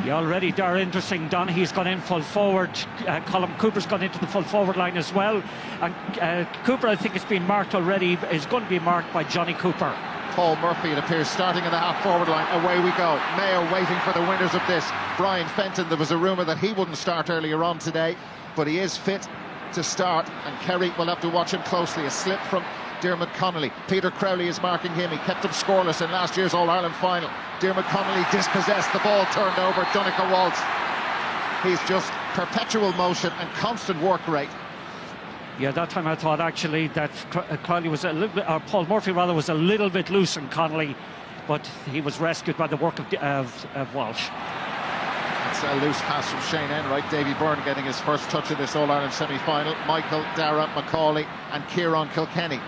Yeah, already they're interesting. Donaghy's gone in full forward. Colm Cooper's gone into the full forward line as well. And Cooper, I think, has been marked already, is going to be marked by Johnny Cooper. Paul Murphy, it appears, starting in the half-forward line. Away we go. Mayo waiting for the winners of this. Brian Fenton, there was a rumour that he wouldn't start earlier on today, but he is fit to start, and Kerry will have to watch him closely. A slip from Diarmuid Connolly. Peter Crowley is marking him. He kept him scoreless in last year's All-Ireland final. Diarmuid Connolly dispossessed, the ball turned over. Donncha Walsh. He's just perpetual motion and constant work rate. Yeah, that time I thought actually that Crowley was a little bit, or Paul Murphy rather, was a little bit loose on Connolly, but he was rescued by the work of Walsh. It's a loose pass from Shane Enright. Davy Byrne getting his first touch of this All-Ireland semi-final. Michael, Dara, Macaulay and Kieran Kilkenny.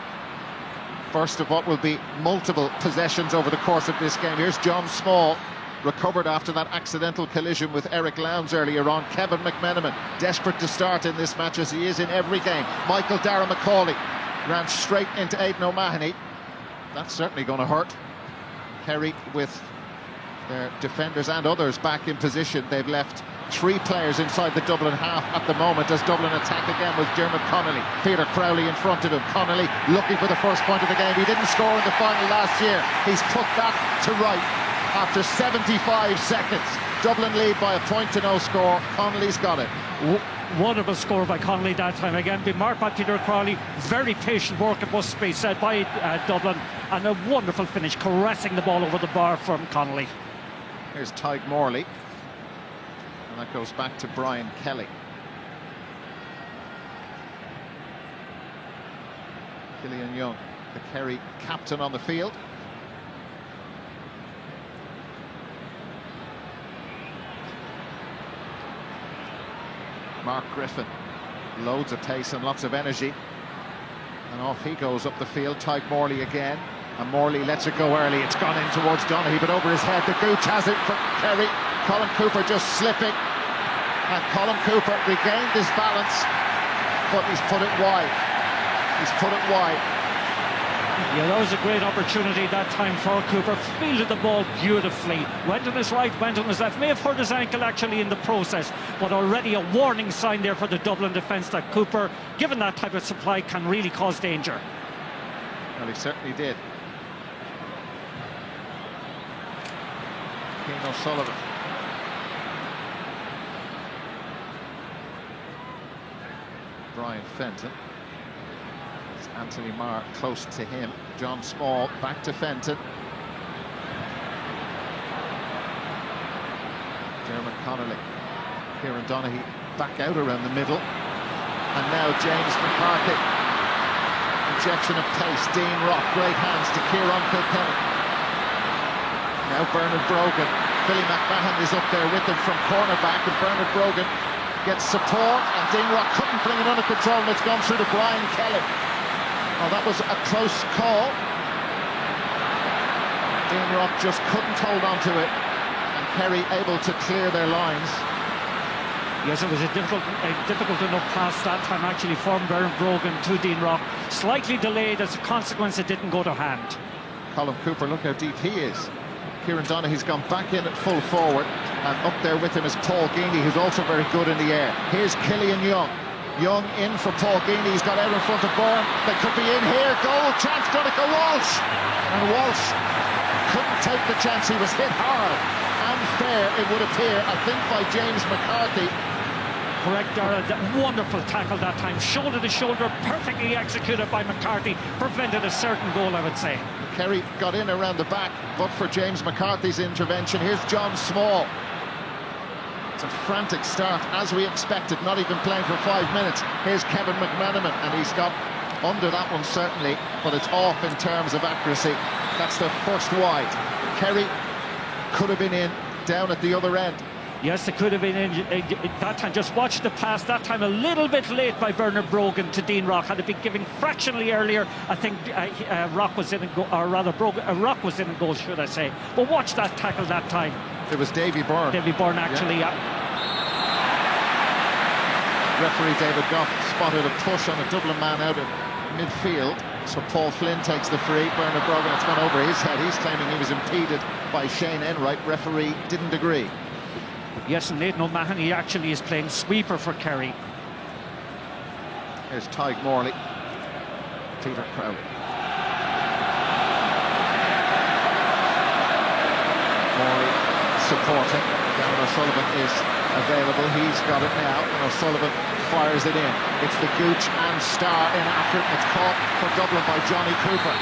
First of what will be multiple possessions over the course of this game. Here's John Small, recovered after that accidental collision with Eric Lowndes earlier on. Kevin McMenamin, desperate to start in this match as he is in every game. Michael Dara Macaulay ran straight into Aidan O'Mahony. That's certainly going to hurt. Kerry with their defenders and others back in position. They've left 3 players inside the Dublin half at the moment as Dublin attack again with Diarmuid Connolly. Peter Crowley in front of him. Connolly looking for the first point of the game. He didn't score in the final last year. He's put that to right after 75 seconds. Dublin lead by a point to no score. Connolly's got it. Wonderful score by Connolly that time. Again, been marked by Peter Crowley. Very patient work, it must be said, by Dublin. And a wonderful finish, caressing the ball over the bar from Connolly. Here's Tyg Morley. And that goes back to Brian Kelly. Killian Young, the Kerry captain on the field. Mark Griffin, loads of pace and lots of energy. And off he goes up the field. Tyg Morley again. And Morley lets it go early. It's gone in towards Donaghy, but over his head. The Gooch has it for Kerry. Colm Cooper just slipping. And Colm Cooper regained his balance, but he's put it wide. He's put it wide. Yeah, that was a great opportunity that time for Cooper. Fielded the ball beautifully. Went on his right, went on his left. May have hurt his ankle actually in the process, but already a warning sign there for the Dublin defence that Cooper, given that type of supply, can really cause danger. Well, he certainly did. Cian O'Sullivan. Brian Fenton. It's Anthony Marr close to him. John Small back to Fenton. Diarmuid Connolly. Kieran Donaghy back out around the middle. And now James Mccarthy. Injection of pace. Dean Rock, great hands to Kieran Kilkenny. Now Bernard Brogan. Billy McMahon is up there with him from cornerback, and Bernard Brogan gets support, and Dean Rock couldn't bring it under control, and it's gone through to Brian Kelly. Oh, that was a close call. Dean Rock just couldn't hold on to it, and Kerry able to clear their lines. Yes, it was a difficult enough pass that time actually from Bernard Brogan to Dean Rock. Slightly delayed, as a consequence it didn't go to hand. Colm Cooper, look how deep he is. Kieran Donaghy's gone back in at full forward, and up there with him is Paul Geaney, who's also very good in the air. Here's Killian Young. Young in for Paul Geaney. He's got out in front of Byrne. They could be in here. Goal chance, Donncha Walsh. And Walsh couldn't take the chance. He was hit hard and fair, it would appear, I think, by James Mccarthy. Correct, Dara. Wonderful tackle that time. Shoulder to shoulder, perfectly executed by McCarthy. Prevented a certain goal, I would say. Kerry got in around the back, but for James McCarthy's intervention. Here's John Small. It's a frantic start, as we expected, not even playing for 5 minutes. Here's Kevin McMenamin, and he's got under that one certainly, but it's off in terms of accuracy. That's the first wide. Kerry could have been in down at the other end. Yes, it could have been in that time. Just watch the pass that time, a little bit late by Bernard Brogan to Dean Rock. Had it been given fractionally earlier, I think Rock was in and goal, or rather Rock was in and goal, should I say. But watch that tackle that time. It was Davy Byrne. Davy Byrne, actually, yeah. Referee David Goff spotted a push on a Dublin man out of midfield. So Paul Flynn takes the free. Bernard Brogan, it's gone over his head. He's claiming he was impeded by Shane Enright. Referee didn't agree. Yes, and Nathan O'Mahony actually is playing sweeper for Kerry. Here's Tyg Morley. Peter Crowley. Morley supporting. Darren O'Sullivan is available. He's got it now, and O'Sullivan fires it in. It's the Gooch and Star in after it. It's caught for Dublin by Johnny Cooper.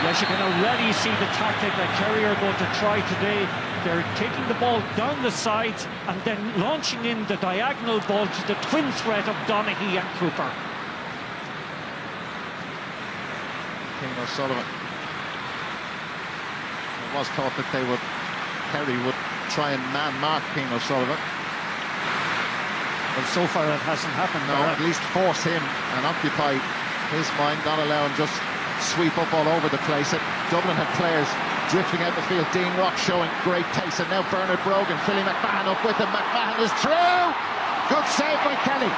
Yes, you can already see the tactic that Kerry are going to try today. They're taking the ball down the sides and then launching in the diagonal ball to the twin threat of Donaghy and Cooper. King O'Sullivan. It was thought that Kerry would try and man-mark King O'Sullivan. Well, so far it hasn't happened. No, at least force him and occupy his mind, not allow him just sweep up all over the place. Dublin had players drifting out the field. Dean Rock showing great pace, and now Bernard Brogan, Philly McMahon up with him. McMahon is through! Good save by Kelly.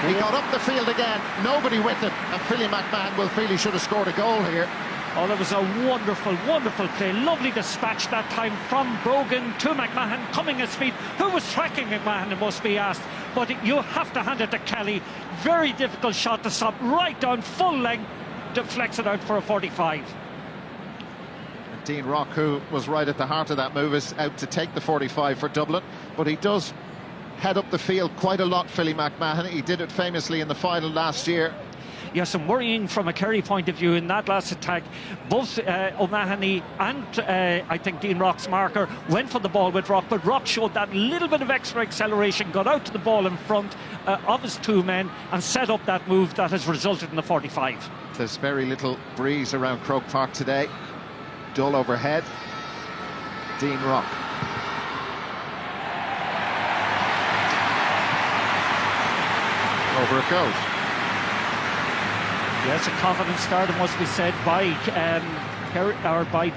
He got up the field again, nobody with him, and Philly McMahon will feel he should have scored a goal here. Oh, that was a wonderful, wonderful play. Lovely dispatch that time from Brogan to McMahon, coming at speed. Who was tracking McMahon, it must be asked. But you have to hand it to Kelly. Very difficult shot to stop, right down full length, deflects it out for a 45. And Dean Rock, who was right at the heart of that move, is out to take the 45 for Dublin. But he does head up the field quite a lot, Philly McMahon. He did it famously in the final last year. Yes, and worrying from a Kerry point of view in that last attack. Both O'Mahony and I think Dean Rock's marker went for the ball with Rock, but Rock showed that little bit of extra acceleration, got out to the ball in front of his two men and set up that move that has resulted in the 45. There's very little breeze around Croke Park today. Dull overhead. Dean Rock. Over it goes. Yes, a confident start, it must be said, by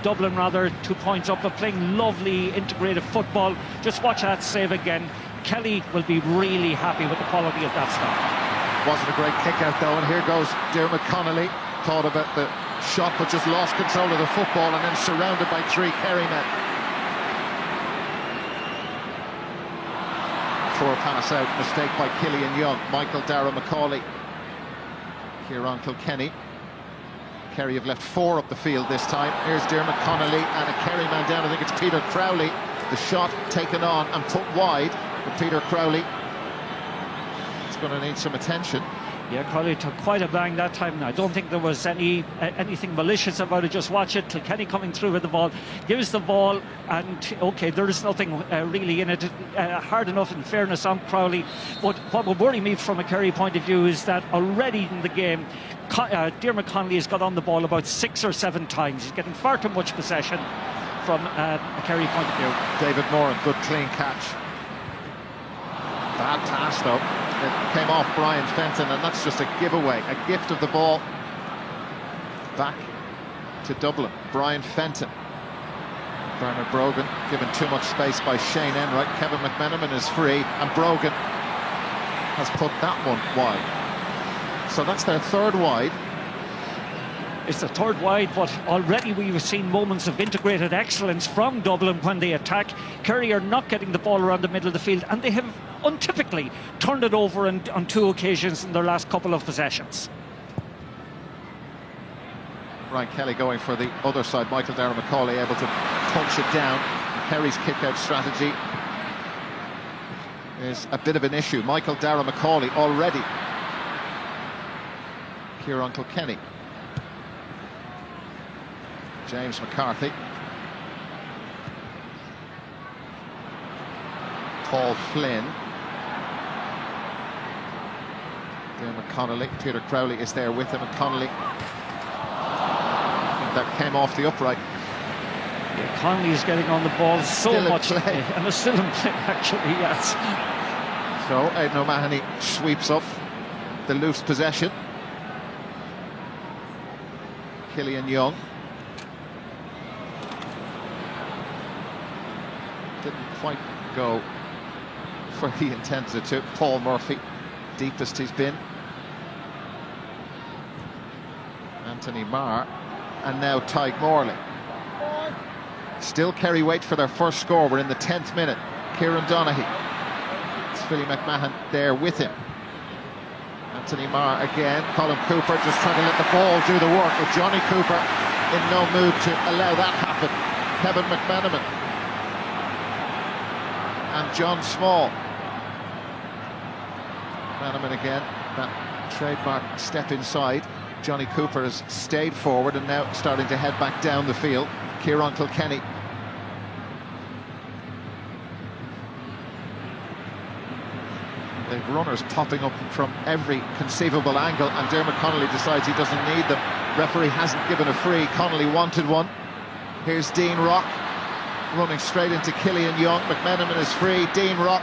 Dublin rather. 2 points up, but playing lovely integrated football. Just watch that save again. Kelly will be really happy with the quality of that start. Wasn't a great kick out though, and here goes Dermot Connolly. Thought about the shot, but just lost control of the football, and then surrounded by 3 Kerry men. Poor pass out, mistake by Killian Young. Michael Darragh Macaulay. Kieran Kilkenny. Kerry have left 4 up the field this time. Here's Dermot Connolly and a Kerry man down. I think it's Peter Crowley. The shot taken on and put wide, but Peter Crowley is going to need some attention. Yeah, Crowley took quite a bang that time. I don't think there was anything malicious about it. Just watch it. Kilkenny coming through with the ball, gives the ball, and okay, there is nothing really in it. Hard enough, in fairness, on Crowley. But what would worry me from a Kerry point of view is that already in the game, Dermot Connolly has got on the ball about 6 or 7 times. He's getting far too much possession from a Kerry point of view. David Moran, good clean catch. Bad pass though. It came off Brian Fenton, and that's just a giveaway, a gift of the ball back to Dublin. Brian Fenton. Bernard Brogan given too much space by Shane Enright. Kevin McMenamin is free, and Brogan has put that one wide. So that's their 3rd wide. It's the 3rd wide, but already we've seen moments of integrated excellence from Dublin when they attack. Kerry are not getting the ball around the middle of the field, and they have untypically turned it over on 2 occasions in their last couple of possessions. Ryan Kelly going for the other side. Michael Darragh Macaulay able to punch it down. Kerry's kick-out strategy is a bit of an issue. Michael Darragh Macaulay already. Kieran Kilkenny. James McCarthy. Paul Flynn. Dermot Connolly. Peter Crowley is there with him, and Connolly. That came off the upright. Yeah, Connolly is getting on the ball so much. And it's still in play, actually, yes. So Aidan O'Mahony sweeps up the loose possession. Killian Young. Didn't quite go where he intended it to. Paul Murphy, deepest he's been. Anthony Marr, and now Tyg Morley. Still Kerry wait for their first score. We're in the 10th minute. Kieran Donaghy. It's Philly McMahon there with him. Anthony Marr again. Colin Cooper just trying to let the ball do the work, with Johnny Cooper in no mood to allow that happen. Kevin McManaman and John Small. McManaman again, that trademark step inside. Johnny Cooper has stayed forward and now starting to head back down the field. Kieran Kilkenny. They've runners popping up from every conceivable angle, and Dermot Connolly decides he doesn't need them. Referee hasn't given a free. Connolly wanted one. Here's Dean Rock running straight into Killian Young. McManaman is free. Dean Rock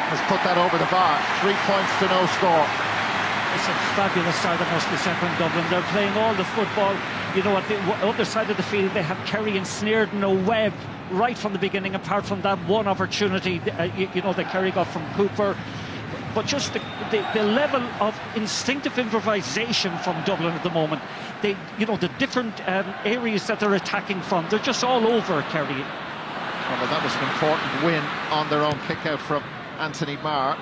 has put that over the bar. 3 points to no score. It's a fabulous start, that must be said, from Dublin. They're playing all the football. You know, at the other side of the field, they have Kerry ensnared in a web right from the beginning, apart from that one opportunity, you know, that Kerry got from Cooper. But just the level of instinctive improvisation from Dublin at the moment, you know, the different areas that they're attacking from, they're just all over Kerry. Well, that was an important win on their own kick-out from Anthony Marr.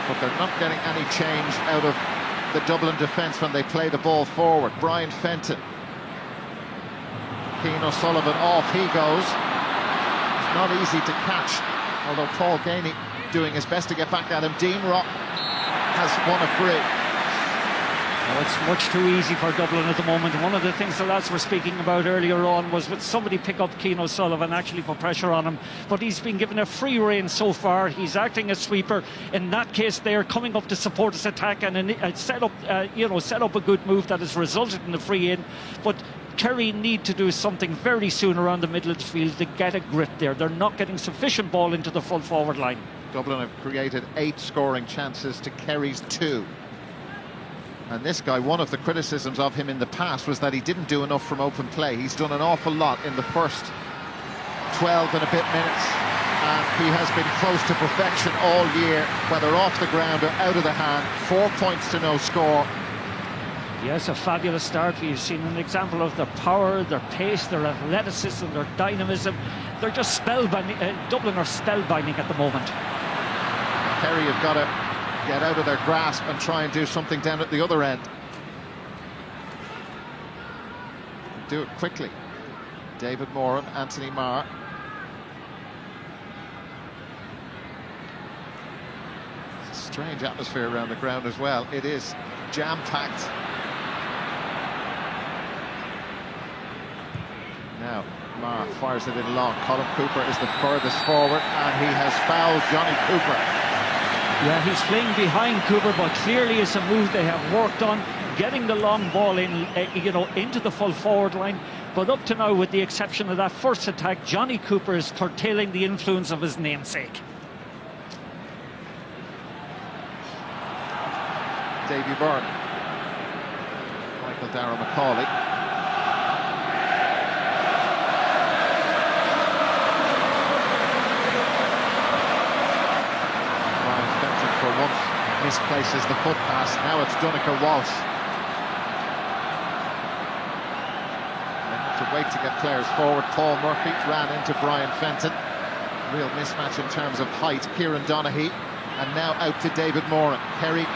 But they're not getting any change out of the Dublin defence when they play the ball forward. Brian Fenton. Keane O'Sullivan off he goes. It's not easy to catch, although Paul Gainey doing his best to get back at him. Dean Rock has won a free. Oh, it's much too easy for Dublin at the moment. One of the things the lads were speaking about earlier on was would somebody pick up Keane O'Sullivan, actually put pressure on him, but he's been given a free rein so far. He's acting as sweeper. In that case, they're coming up to support his attack and set up a good move that has resulted in the free in. But Kerry need to do something very soon around the middle of the field to get a grip there. They're not getting sufficient ball into the full forward line. Dublin have created 8 scoring chances to Kerry's 2. And this guy, one of the criticisms of him in the past was that he didn't do enough from open play. He's done an awful lot in the first 12 and a bit minutes, and he has been close to perfection all year, whether off the ground or out of the hand. 4 points to no score. Yes, a fabulous start. We've seen an example of their power, their pace, their athleticism, their dynamism. They're just spellbinding. Dublin are spellbinding at the moment. Kerry have got to get out of their grasp and try and do something down at the other end. Do it quickly. David Moran, Anthony Marr. It's a strange atmosphere around the ground as well. It is jam-packed. Now Marr fires it in long. Colin Cooper is the furthest forward, and he has fouled Johnny Cooper. Yeah, he's playing behind Cooper, but clearly it's a move they have worked on, getting the long ball in, you know, into the full forward line. But up to now, with the exception of that first attack, Johnny Cooper is curtailing the influence of his namesake. Davy Byrne. Michael Darragh Macaulay. Once misplaces the foot pass. Now it's Donncha Walsh. They have to wait to get players forward. Paul Murphy ran into Brian Fenton. Real mismatch in terms of height. Kieran Donaghy, and now out to David Moran. Kerry,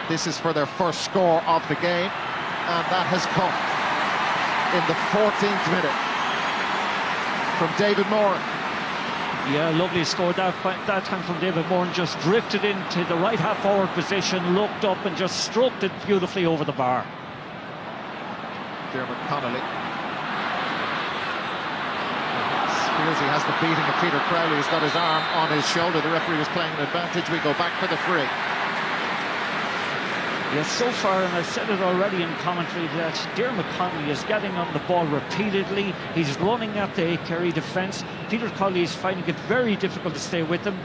this is for their first score of the game, and that has come in the 14th minute from David Moran. Yeah, lovely score that time from David Moran. Just drifted into the right half forward position, looked up and just stroked it beautifully over the bar. Dermot Connolly feels he has the beating of Peter Crowley, who's got his arm on his shoulder. The referee was playing an advantage. We go back for the free. Yes, so far, and I said it already in commentary, that Dermot Connolly is getting on the ball repeatedly. He's running at the Kerry defence. Peter Connolly is finding it very difficult to stay with him.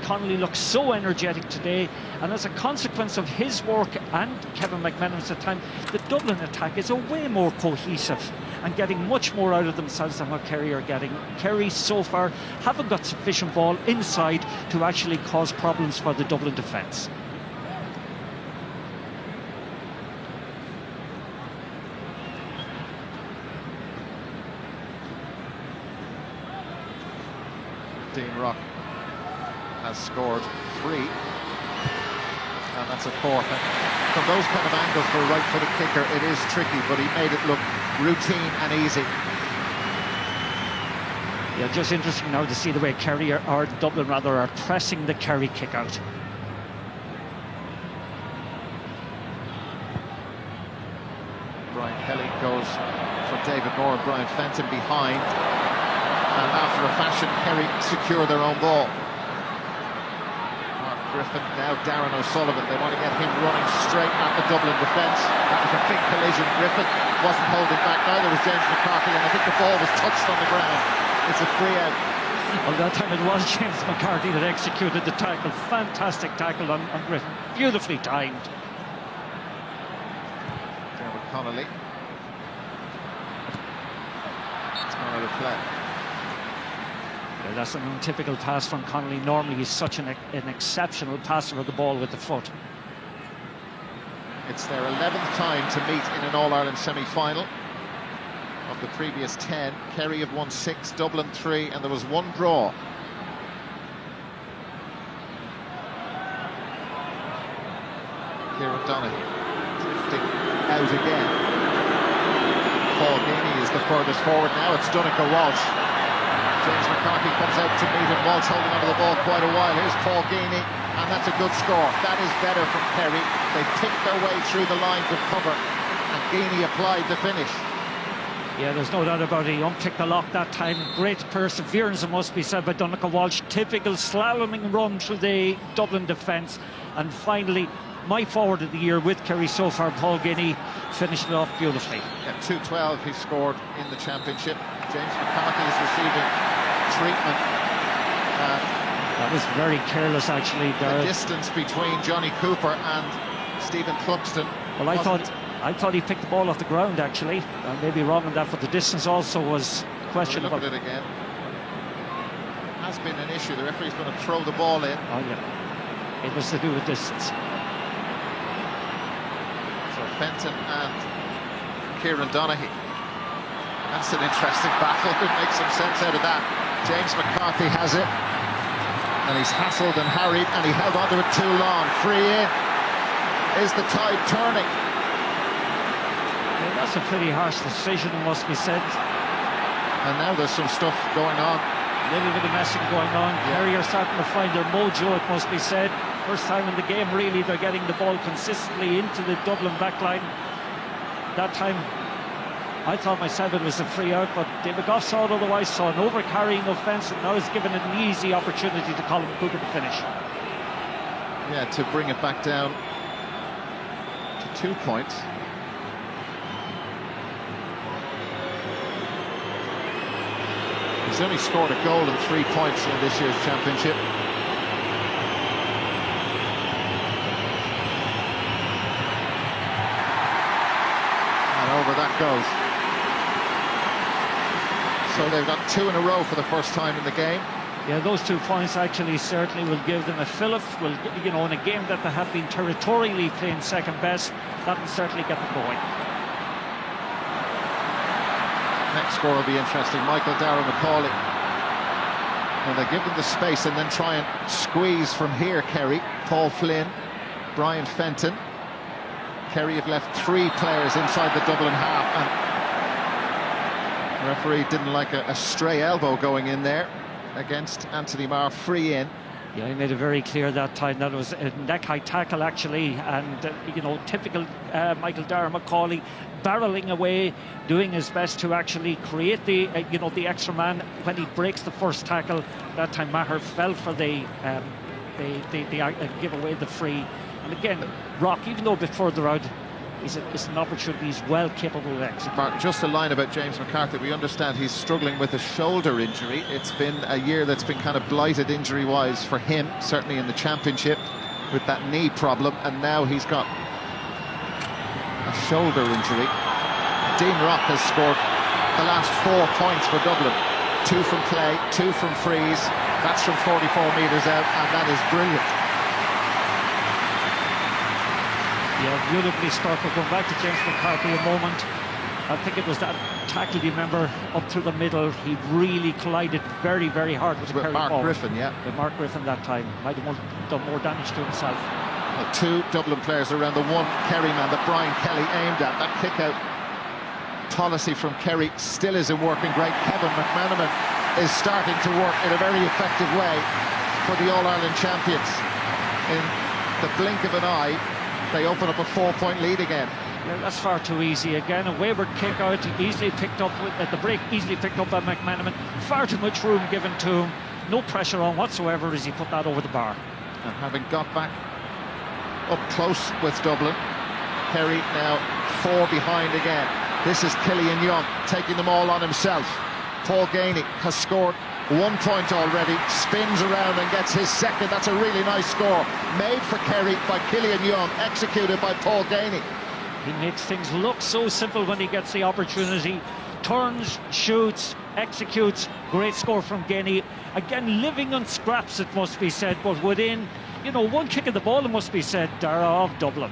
Connolly looks so energetic today, and as a consequence of his work and Kevin McManaman's at time, the Dublin attack is a way more cohesive and getting much more out of themselves than what Kerry are getting. Kerry so far haven't got sufficient ball inside to actually cause problems for the Dublin defence. Dean Rock has scored 3, and that's a 4th. And from those kind of angles for a right-footed kicker, it is tricky, but he made it look routine and easy. Yeah, just interesting now to see the way Kerry, or Dublin rather, are pressing the Kerry kick out. Brian Kelly goes for David Moore and Brian Fenton behind, and after a fashion, Kerry secure their own ball. Mark Griffin, now Darren O'Sullivan. They want to get him running straight at the Dublin defence. That was a big collision. Griffin wasn't holding back, neither was James Mccarthy, and I think the ball was touched on the ground. It's a free out. Well, that time it was James McCarthy that executed the tackle. Fantastic tackle on Griffin. Beautifully timed. Dermot Connolly. It's gone out of play. Yeah, that's an untypical pass from Connolly. Normally he's such an exceptional passer of the ball with the foot. It's their 11th time to meet in an All-Ireland semi-final. Of the previous 10, Kerry have won 6, Dublin 3, and there was 1 draw. Kieran Donaghy drifting out again. Paul Geaney is the furthest forward now. It's Donegal Walsh. James McCarthy comes out to meet him. Walsh holding onto the ball quite a while. Here's Paul Geaney, and that's a good score. That is better from Kerry. They picked their way through the lines of cover, and Geaney applied the finish. Yeah, there's no doubt about it. He unpicked the lock that time. Great perseverance, it must be said, by Donegal Walsh. Typical slaloming run through the Dublin defence. And finally, my forward of the year with Kerry so far, Paul Geaney, finished it off beautifully. At 2-12 he scored in the championship. James McCarthy is receiving treatment. That was very careless, actually. The distance between Johnny Cooper and Stephen Cluxton. Well, I thought he picked the ball off the ground, actually. I may be wrong on that, but the distance also was questionable. Look at it again. Has been an issue. The referee's going to throw the ball in. Oh, yeah. It was to do with distance. So Fenton and Kieran Donaghy. That's an interesting battle. Could make some sense out of that. James McCarthy has it. And he's hassled and harried, and he held onto it too long. Free in. Is the tide turning? Yeah, that's a pretty harsh decision, it must be said. And now there's some stuff going on. A little bit of messing going on. Kerry are starting to find their mojo, it must be said. First time in the game, really, they're getting the ball consistently into the Dublin backline. That time, I thought myself it was a free out, but David Goff saw it otherwise, saw an over-carrying offence, and now he's given it an easy opportunity to Colin Cooper to finish. Yeah, to bring it back down to 2 points. He's only scored a goal and 3 points in this year's championship. And over that goes. So they've got 2 in a row for the first time in the game. Yeah, those 2 points actually certainly will give them a fillip. Will, you know, in a game that they have been territorially playing second best, that will certainly get them going. Next score will be interesting. Michael Darragh Macaulay. And they give them the space and then try and squeeze from here, Kerry. Paul Flynn, Brian Fenton. Kerry have left 3 players inside the Dublin half, and the referee didn't like a stray elbow going in there against Anthony Marr. Free in. Yeah, he made it very clear that time that it was a neck-high tackle, actually, and you know, typical Michael Darragh Macaulay, barreling away, doing his best to actually create the you know, the extra man. When he breaks the first tackle, that time Maher fell for the give away the free. And again, Rock, even though a bit further out, it's an opportunity he's well capable of executing. Just a line about James McCarthy. We understand he's struggling with a shoulder injury. It's been a year that's been kind of blighted injury-wise for him, certainly in the championship, with that knee problem, and now he's got a shoulder injury. Dean Rock has scored the last 4 points for Dublin. 2 from play, 2 from frees. That's from 44 metres out, and that is brilliant. Yeah, beautifully struck. We'll go back to James McCarthy a moment. I think it was that tackle, you remember, up through the middle. He really collided very, very hard with Kerry Mark forward. Griffin, yeah. With Mark Griffin that time. Might have done more damage to himself. Well, two Dublin players around the one Kerry man that Brian Kelly aimed at. That kick-out policy from Kerry still isn't working great. Kevin McManaman is starting to work in a very effective way for the All-Ireland champions. In the blink of an eye, they open up a 4-point lead again. Yeah, that's far too easy. Again, a wayward kick out, easily picked up at the break, easily picked up by McManaman. Far too much room given to him. No pressure on whatsoever as he put that over the bar. And having got back up close with Dublin, Kerry now 4 behind again. This is Killian Young taking them all on himself. Paul Gainey has scored 1 point already, spins around and gets his second. That's a really nice score. Made for Kerry by Killian Young, executed by Paul Gainey. He makes things look so simple when he gets the opportunity. Turns, shoots, executes. Great score from Gainey. Again, living on scraps, it must be said, but within, you know, one kick of the ball, it must be said, Dara, of Dublin.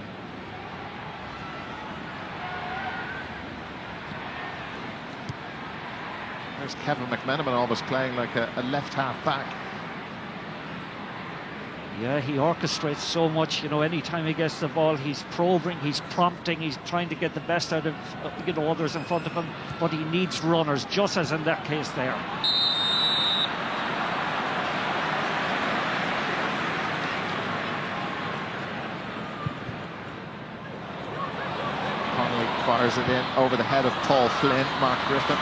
There's Kevin McManaman almost playing like a left half back. Yeah, he orchestrates so much, you know, anytime he gets the ball, he's probing, he's prompting, he's trying to get the best out of, you know, others in front of him, but he needs runners, just as in that case there. Connolly fires it in over the head of Paul Flynn. Mark Griffin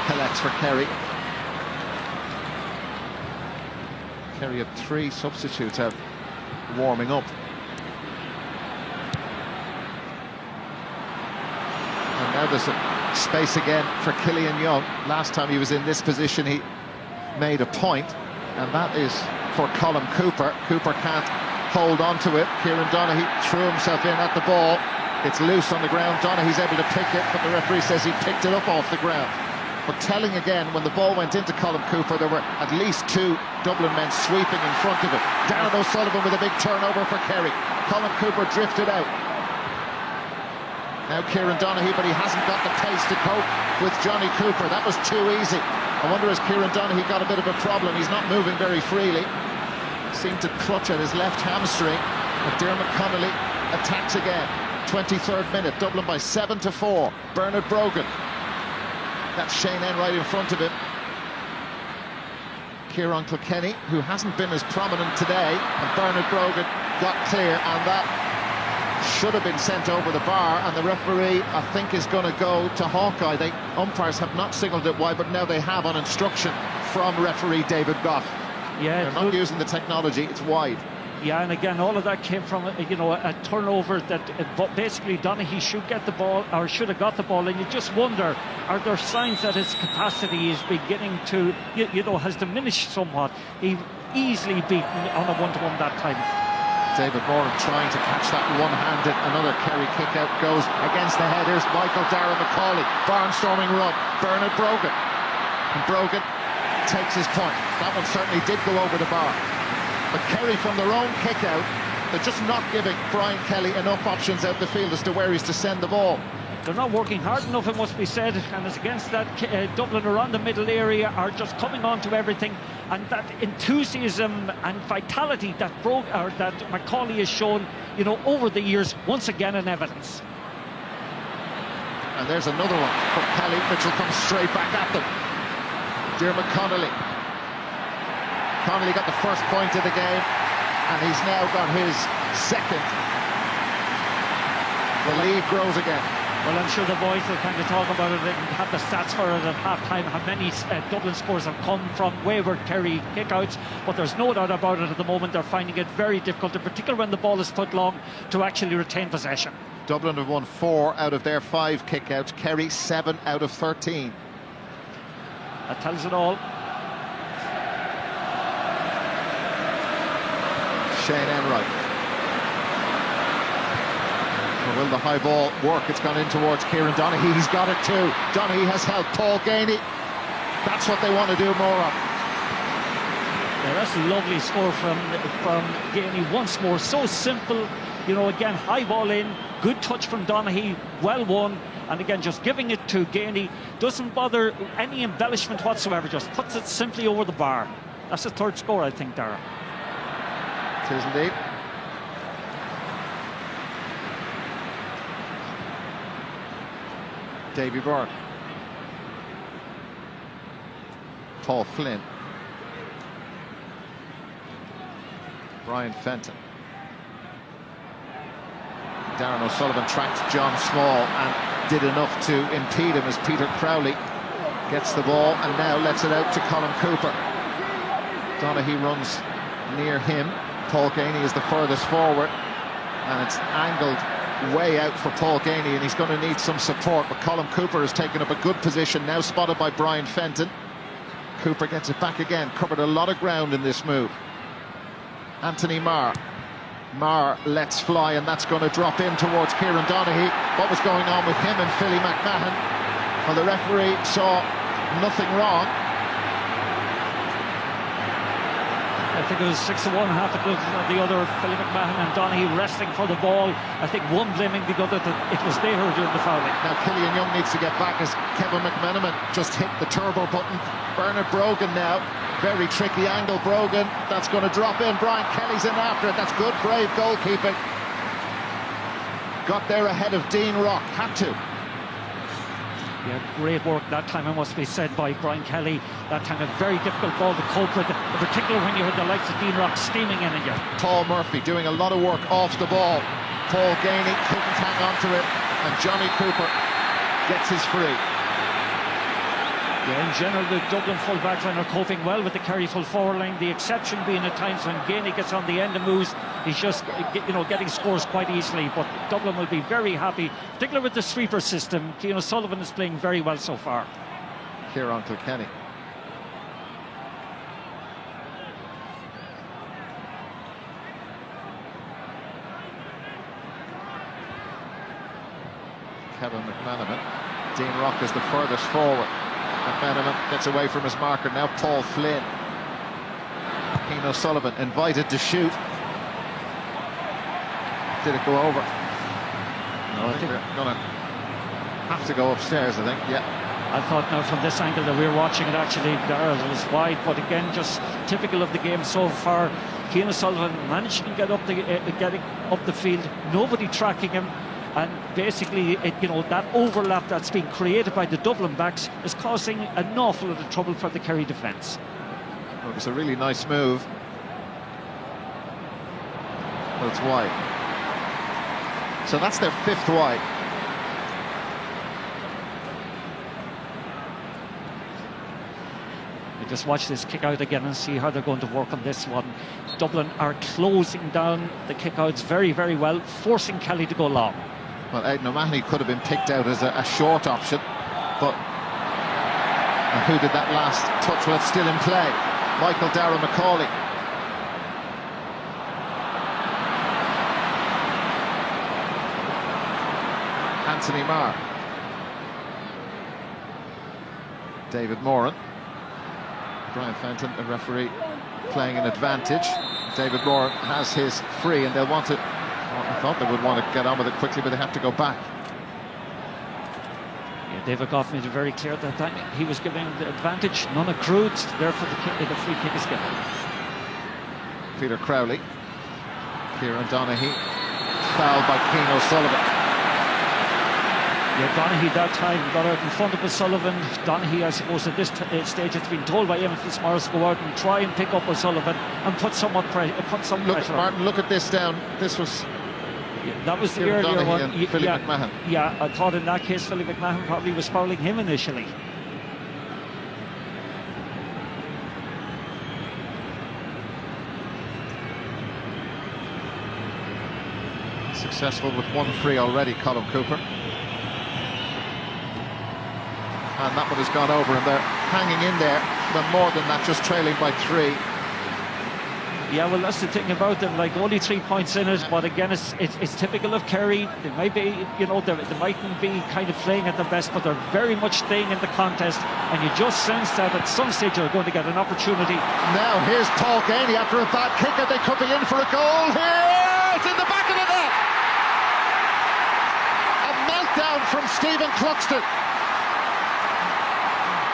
collects for Kerry. Kerry have 3 substitutes out warming up. And now there's a space again for Killian Young. Last time he was in this position, he made a point, and that is for Colm Cooper. Cooper can't hold on to it. Kieran Donaghy threw himself in at the ball. It's loose on the ground. Donaghy's able to pick it, but the referee says he picked it up off the ground. But telling again, when the ball went into Colm Cooper, there were at least 2 Dublin men sweeping in front of him. Darren O'Sullivan with a big turnover for Kerry. Colm Cooper drifted out. Now Kieran Donaghy, but he hasn't got the pace to cope with Johnny Cooper. That was too easy. I wonder, has Kieran Donaghy got a bit of a problem? He's not moving very freely. Seemed to clutch at his left hamstring. But Dermot Connolly attacks again. 23rd minute, Dublin by 7-4. Bernard Brogan. That's Shane Enright in front of him. Kieran Kilkenny, who hasn't been as prominent today, and Bernard Brogan got clear, and that should have been sent over the bar, and the referee, I think, is going to go to Hawkeye. Umpires have not signalled it wide, but now they have on instruction from referee David Goff. Yeah, they're not using the technology, it's wide. Yeah, and again, all of that came from, you know, a turnover that basically Donaghy should get the ball, or should have got the ball, and you just wonder, are there signs that his capacity is beginning to, you know, has diminished somewhat? He easily beaten on a one-to-one that time. David Moran trying to catch that one-handed. Another Kerry kick-out goes against the headers. Michael Dara McCauley, barnstorming run. Bernard Brogan. And Brogan takes his point. That one certainly did go over the bar. But Kerry, from their own kick-out, they're just not giving Brian Kelly enough options out the field as to where he's to send the ball. They're not working hard enough, it must be said, and it's against that Dublin around the middle area are just coming on to everything, and that enthusiasm and vitality that Macaulay has shown, you know, over the years, once again in evidence. And there's another one from Kelly. Mitchell comes straight back at them. Dermot Connolly. Connolly got the first point of the game, and he's now got his second. The lead grows again. Well, I'm sure the boys will kind of talk about it and have the stats for it at half-time, how many Dublin scores have come from wayward Kerry kickouts, but there's no doubt about it at the moment. They're finding it very difficult, in particular when the ball is put long, to actually retain possession. Dublin have won 4 out of their 5 kickouts. Kerry 7 out of 13. That tells it all. Shane Enright. Will the high ball work? It's gone in towards Kieran Donaghy. He's got it too. Donaghy has helped Paul Gainey. That's what they want to do more of. Yeah, that's a lovely score from Gainey once more. So simple, You know, again, high ball in, good touch from Donaghy, well won. And again, just giving it to Gainey, doesn't bother any embellishment whatsoever, just puts it simply over the bar. That's the third score, I think, Dara. It is indeed. Davy Byrne. Paul Flynn. Brian Fenton. Darren O'Sullivan tracked John Small and did enough to impede him as Peter Crowley gets the ball and now lets it out to Colin Cooper. Donaghy runs near him. Paul Gainey is the furthest forward and it's angled way out for Paul Gainey and he's going to need some support, but Colin Cooper has taken up a good position, now spotted by Brian Fenton. Cooper gets it back again, covered a lot of ground in this move. Anthony Marr. Marr lets fly and that's going to drop in towards Kieran Donaghy. What was going on with him and Philly McMahon? Well, the referee saw nothing wrong. I think it was 6-1, half a dozen of the other. Philly McMahon and Donaghy wrestling for the ball. I think one blaming the other that it was they who were doing the fouling. Now Killian Young needs to get back as Kevin McMenamin just hit the turbo button. Bernard Brogan now, very tricky angle. Brogan, that's going to drop in. Brian Kelly's in after it. That's good, brave goalkeeping. Got there ahead of Dean Rock, had to. Yeah, great work that time, it must be said, by Brian Kelly. That time a very difficult ball to cope with, in particular when you had the likes of Dean Rock steaming in at you. Paul Murphy doing a lot of work off the ball. Paul Gainey couldn't hang on to it, and Johnny Cooper gets his free. Yeah, in general, the Dublin full-back line are coping well with the Kerry full-forward line. The exception being at times when Gainey gets on the end of moves, he's just, you know, getting scores quite easily. But Dublin will be very happy, particularly with the sweeper system. Cian O'Sullivan is playing very well so far. Kieran Kilkenny. Kevin McMenamin. Dean Rock is the furthest forward. McMenamin gets away from his marker. Now Paul Flynn. Cian O'Sullivan invited to shoot. Did it go over? No, I think they're going to have to go upstairs, I think. Yeah. I thought now from this angle that we were watching it, actually it was wide, but again, just typical of the game so far. Cian O'Sullivan managed to get up the field, nobody tracking him. And basically, that overlap that's being created by the Dublin backs is causing an awful lot of trouble for the Kerry defence. Well, it was a really nice move. But it's wide. So that's their fifth wide. Just watch this kick out again and see how they're going to work on this one. Dublin are closing down the kick-outs very, very well, forcing Kelly to go long. Well, Aidan O'Mahony could have been picked out as a short option, but who did that last touch? Well, it's still in play. Michael Darragh Macaulay. Anthony Marr. David Moran. Brian Fenton, the referee, playing an advantage. David Moran has his free and they'll want it. I thought they would want to get on with it quickly, but they have to go back. Yeah, David Goff made it very clear that time he was giving the advantage, none accrued, therefore the free kick is given. Peter Crowley. Kieran Donaghy, fouled by Cian O'Sullivan. Yeah, Donaghy that time got out in front of O'Sullivan. Donaghy, I suppose, at this stage has been told by Eamon Fitzmaurice to go out and try and pick up O'Sullivan and put some pressure. Martin, look at this down. This was... Yeah, that was the earlier one. Philly McMahon. Yeah, I thought in that case Philly McMahon probably was fouling him initially. Successful with one free already, Colin Cooper. And that one has gone over and they're hanging in there, but more than that, just trailing by 3. Yeah, well, that's the thing about them, like only 3 points in it, but again, it's typical of Kerry. They might be, they mightn't be kind of playing at their best, but they're very much staying in the contest, and you just sense that at some stage they're going to get an opportunity. Now here's Paul Gainey after a bad kick, and they could be in for a goal here. It's in the back of the net. down from Stephen Cluxton.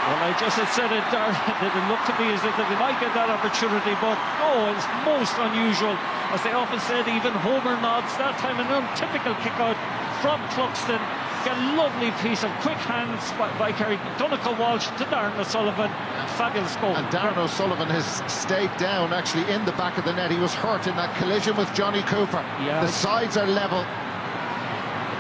Well, I just had said it, it looked to me as if they might get that opportunity, but no, it's most unusual. As they often said, even Homer nods. That time an untypical kick-out from Cluxton. A lovely piece of quick hands by Kerry. Donegal Walsh to Darren O'Sullivan. Fabulous goal. And Darren O'Sullivan has stayed down actually in the back of the net. He was hurt in that collision with Johnny Cooper. Yeah. The sides are level.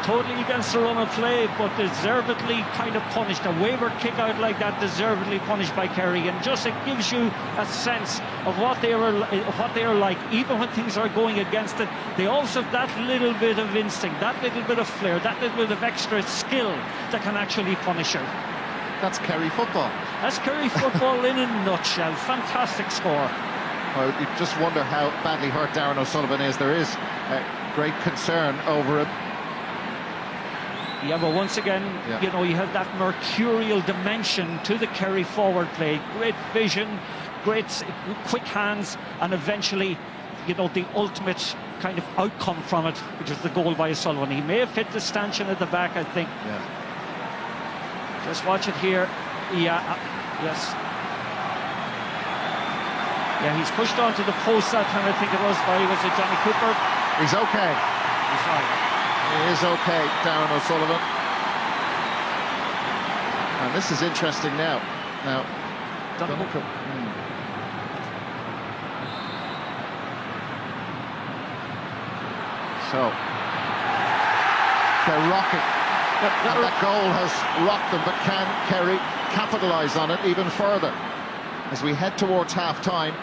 Totally against the run of play, but deservedly kind of punished. A wayward kick out like that, deservedly punished by Kerry, and just it gives you a sense of what they are like. Even when things are going against it, they also have that little bit of instinct, that little bit of flair, that little bit of extra skill that can actually punish you. That's Kerry football. That's Kerry football in a nutshell. Fantastic score. Well, you just wonder how badly hurt Darren O'Sullivan is. There is great concern over him. Yeah, but once again, you know, you have that mercurial dimension to the Kerry forward play. Great vision, great quick hands, and eventually, you know, the ultimate kind of outcome from it, which is the goal by O'Sullivan. He may have hit the stanchion at the back, I think. Yeah. Just watch it here. Yeah, yes. Yeah, he's pushed onto the post that time, I think it was it Johnny Cooper? He's okay. He's fine. He is okay, Darren O'Sullivan. And this is interesting now. So they're rocking. And that goal has rocked them, but can Kerry capitalise on it even further? As we head towards half-time,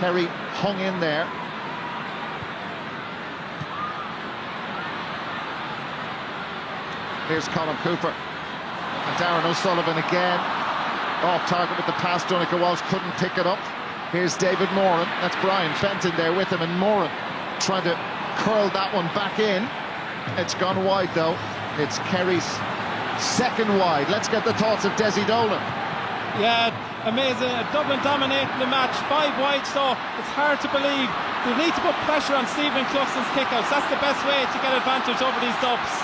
Kerry hung in there. Here's Colin Cooper. And Darren O'Sullivan again. Off target with the pass. Donegal Walsh couldn't pick it up. Here's David Moran. That's Brian Fenton there with him. And Moran trying to curl that one back in. It's gone wide though. It's Kerry's second wide. Let's get the thoughts of Desi Dolan. Yeah, amazing. Dublin dominating the match. 5 wide, so it's hard to believe. They need to put pressure on Stephen Cluxton's kickouts. That's the best way to get advantage over these dubs.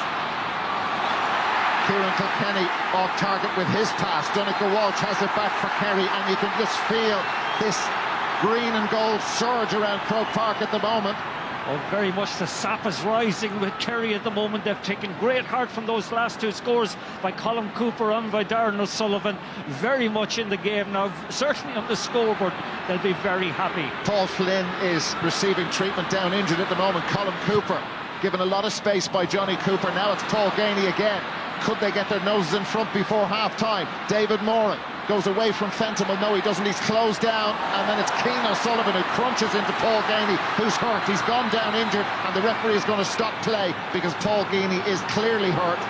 Kieran Kilkenny off target with his pass. Donegal Walsh has it back for Kerry, and you can just feel this green and gold surge around Croke Park at the moment. Oh, very much the sap is rising with Kerry at the moment. They've taken great heart from those last 2 scores by Colin Cooper and by Darren O'Sullivan. Very much in the game now, certainly on the scoreboard. They'll be very happy. Paul Flynn is receiving treatment down injured at the moment. Colin Cooper given a lot of space by Johnny Cooper. Now it's Paul Ganey again. Could they get their noses in front before half-time? David Moran goes away from Fenton. Well, no, he doesn't. He's closed down. And then it's Cian O'Sullivan who crunches into Paul Ganey, who's hurt. He's gone down injured, and the referee is going to stop play because Paul Ganey is clearly hurt.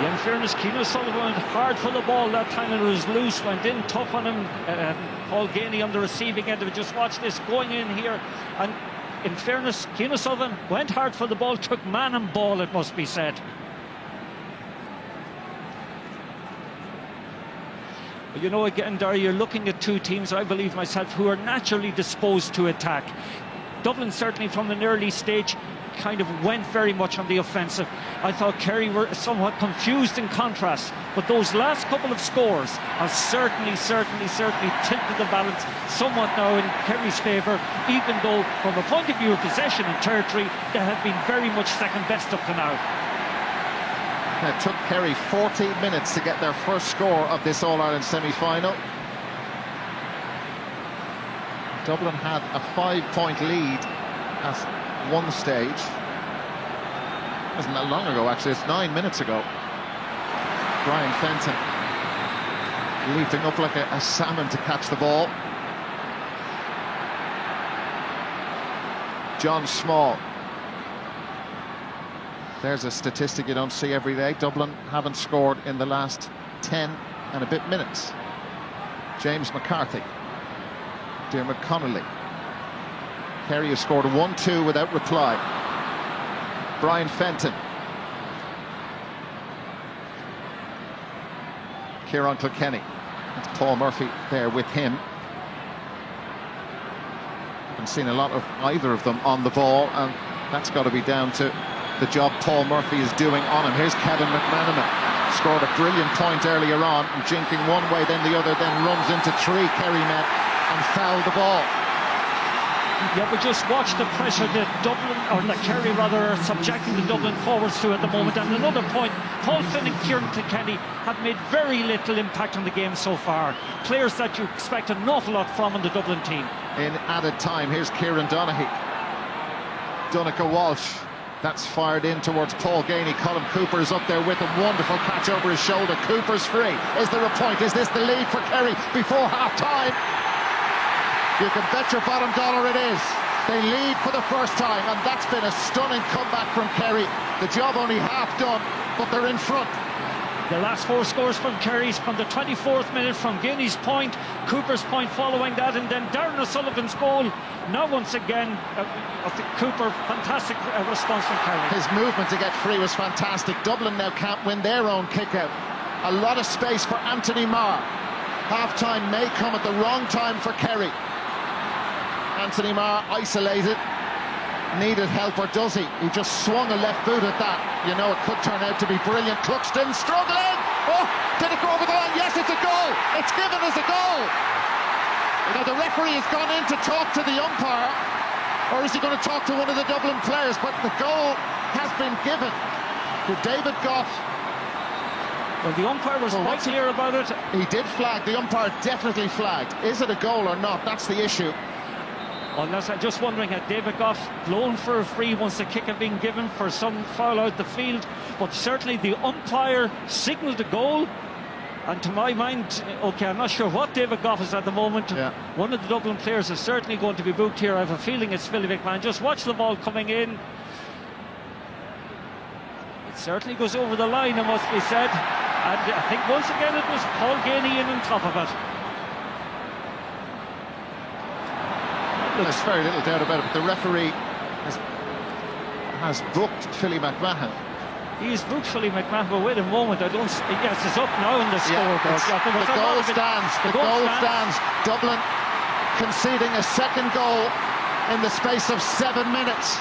Yeah, in fairness, Cian O'Sullivan went hard for the ball that time, and it was loose. Went in tough on him. Paul Ganey on the receiving end of it. Just watch this going in here. And in fairness, Cian O'Sullivan went hard for the ball, took man and ball, it must be said. You know, again, Darry, you're looking at 2 teams, I believe myself, who are naturally disposed to attack. Dublin, certainly from an early stage, kind of went very much on the offensive. I thought Kerry were somewhat confused in contrast, but those last couple of scores have certainly tilted the balance somewhat now in Kerry's favour, even though from a point of view of possession and territory, they have been very much second best up to now. It took Kerry 14 minutes to get their first score of this All-Ireland semi-final. Dublin had a 5-point lead at one stage. It wasn't that long ago, actually. It's 9 minutes ago. Brian Fenton leaping up like a salmon to catch the ball. John Small. There's a statistic you don't see every day. Dublin haven't scored in the last 10 and a bit minutes. James McCarthy. Dermot Connolly. Kerry has scored 1-2 without reply. Brian Fenton. Kieran Kilkenny. That's Paul Murphy there with him. Haven't seen a lot of either of them on the ball, and that's got to be down to the job Paul Murphy is doing on him. Here's Kevin McManaman. Scored a brilliant point earlier on, jinking one way, then the other, then runs into three Kerry men and fouled the ball. Yeah, but just watch the pressure that Dublin, or that Kerry rather, are subjecting the Dublin forwards to at the moment. And another point, Paul Finn and Kieran Kilkenny have made very little impact on the game so far. Players that you expect an awful lot from in the Dublin team. In added time, here's Kieran Donaghy. Walsh. That's fired in towards Paul Ganey. Colin Cooper is up there with a wonderful catch over his shoulder. Cooper's free. Is there a point? Is this the lead for Kerry before half-time? You can bet your bottom dollar it is. They lead for the first time, and that's been a stunning comeback from Kerry. The job only half done, but they're in front. The last four scores from Kerry's from the 24th minute, from Guinea's point, Cooper's point following that, and then Darren O'Sullivan's goal. Now once again, Cooper, fantastic response from Kerry. His movement to get free was fantastic. Dublin now can't win their own kick-out. A lot of space for Anthony Marr. Half-time may come at the wrong time for Kerry. Anthony Marr isolated, needed help, or does he? He just swung a left boot at that. You know, it could turn out to be brilliant. Cluxton struggling. Oh, did it go over the line? Yes, it's a goal. It's given as a goal. Now the referee has gone in to talk to the umpire, or is he going to talk to one of the Dublin players? But the goal has been given to David Goff. Well, the umpire was quite clear about it. He did flag. The umpire definitely flagged. Is it a goal or not? That's the issue. Unless I'm just wondering, had David Goff blown for a free once the kick had been given for some foul out the field? But certainly the umpire signalled a goal. And to my mind, okay, I'm not sure what David Goff is at the moment. Yeah. One of the Dublin players is certainly going to be booked here. I have a feeling it's Philly McMahon. Just watch the ball coming in. It certainly goes over the line, it must be said. And I think once again it was Paul Ganey in on top of it. There's very little doubt about it, but the referee has booked Philly McMahon. He's booked Philly McMahon, but wait a moment, I don't... Yes, it's up now in the scoreboard. The goal stands. The goal stands. Dublin conceding a second goal in the space of 7 minutes.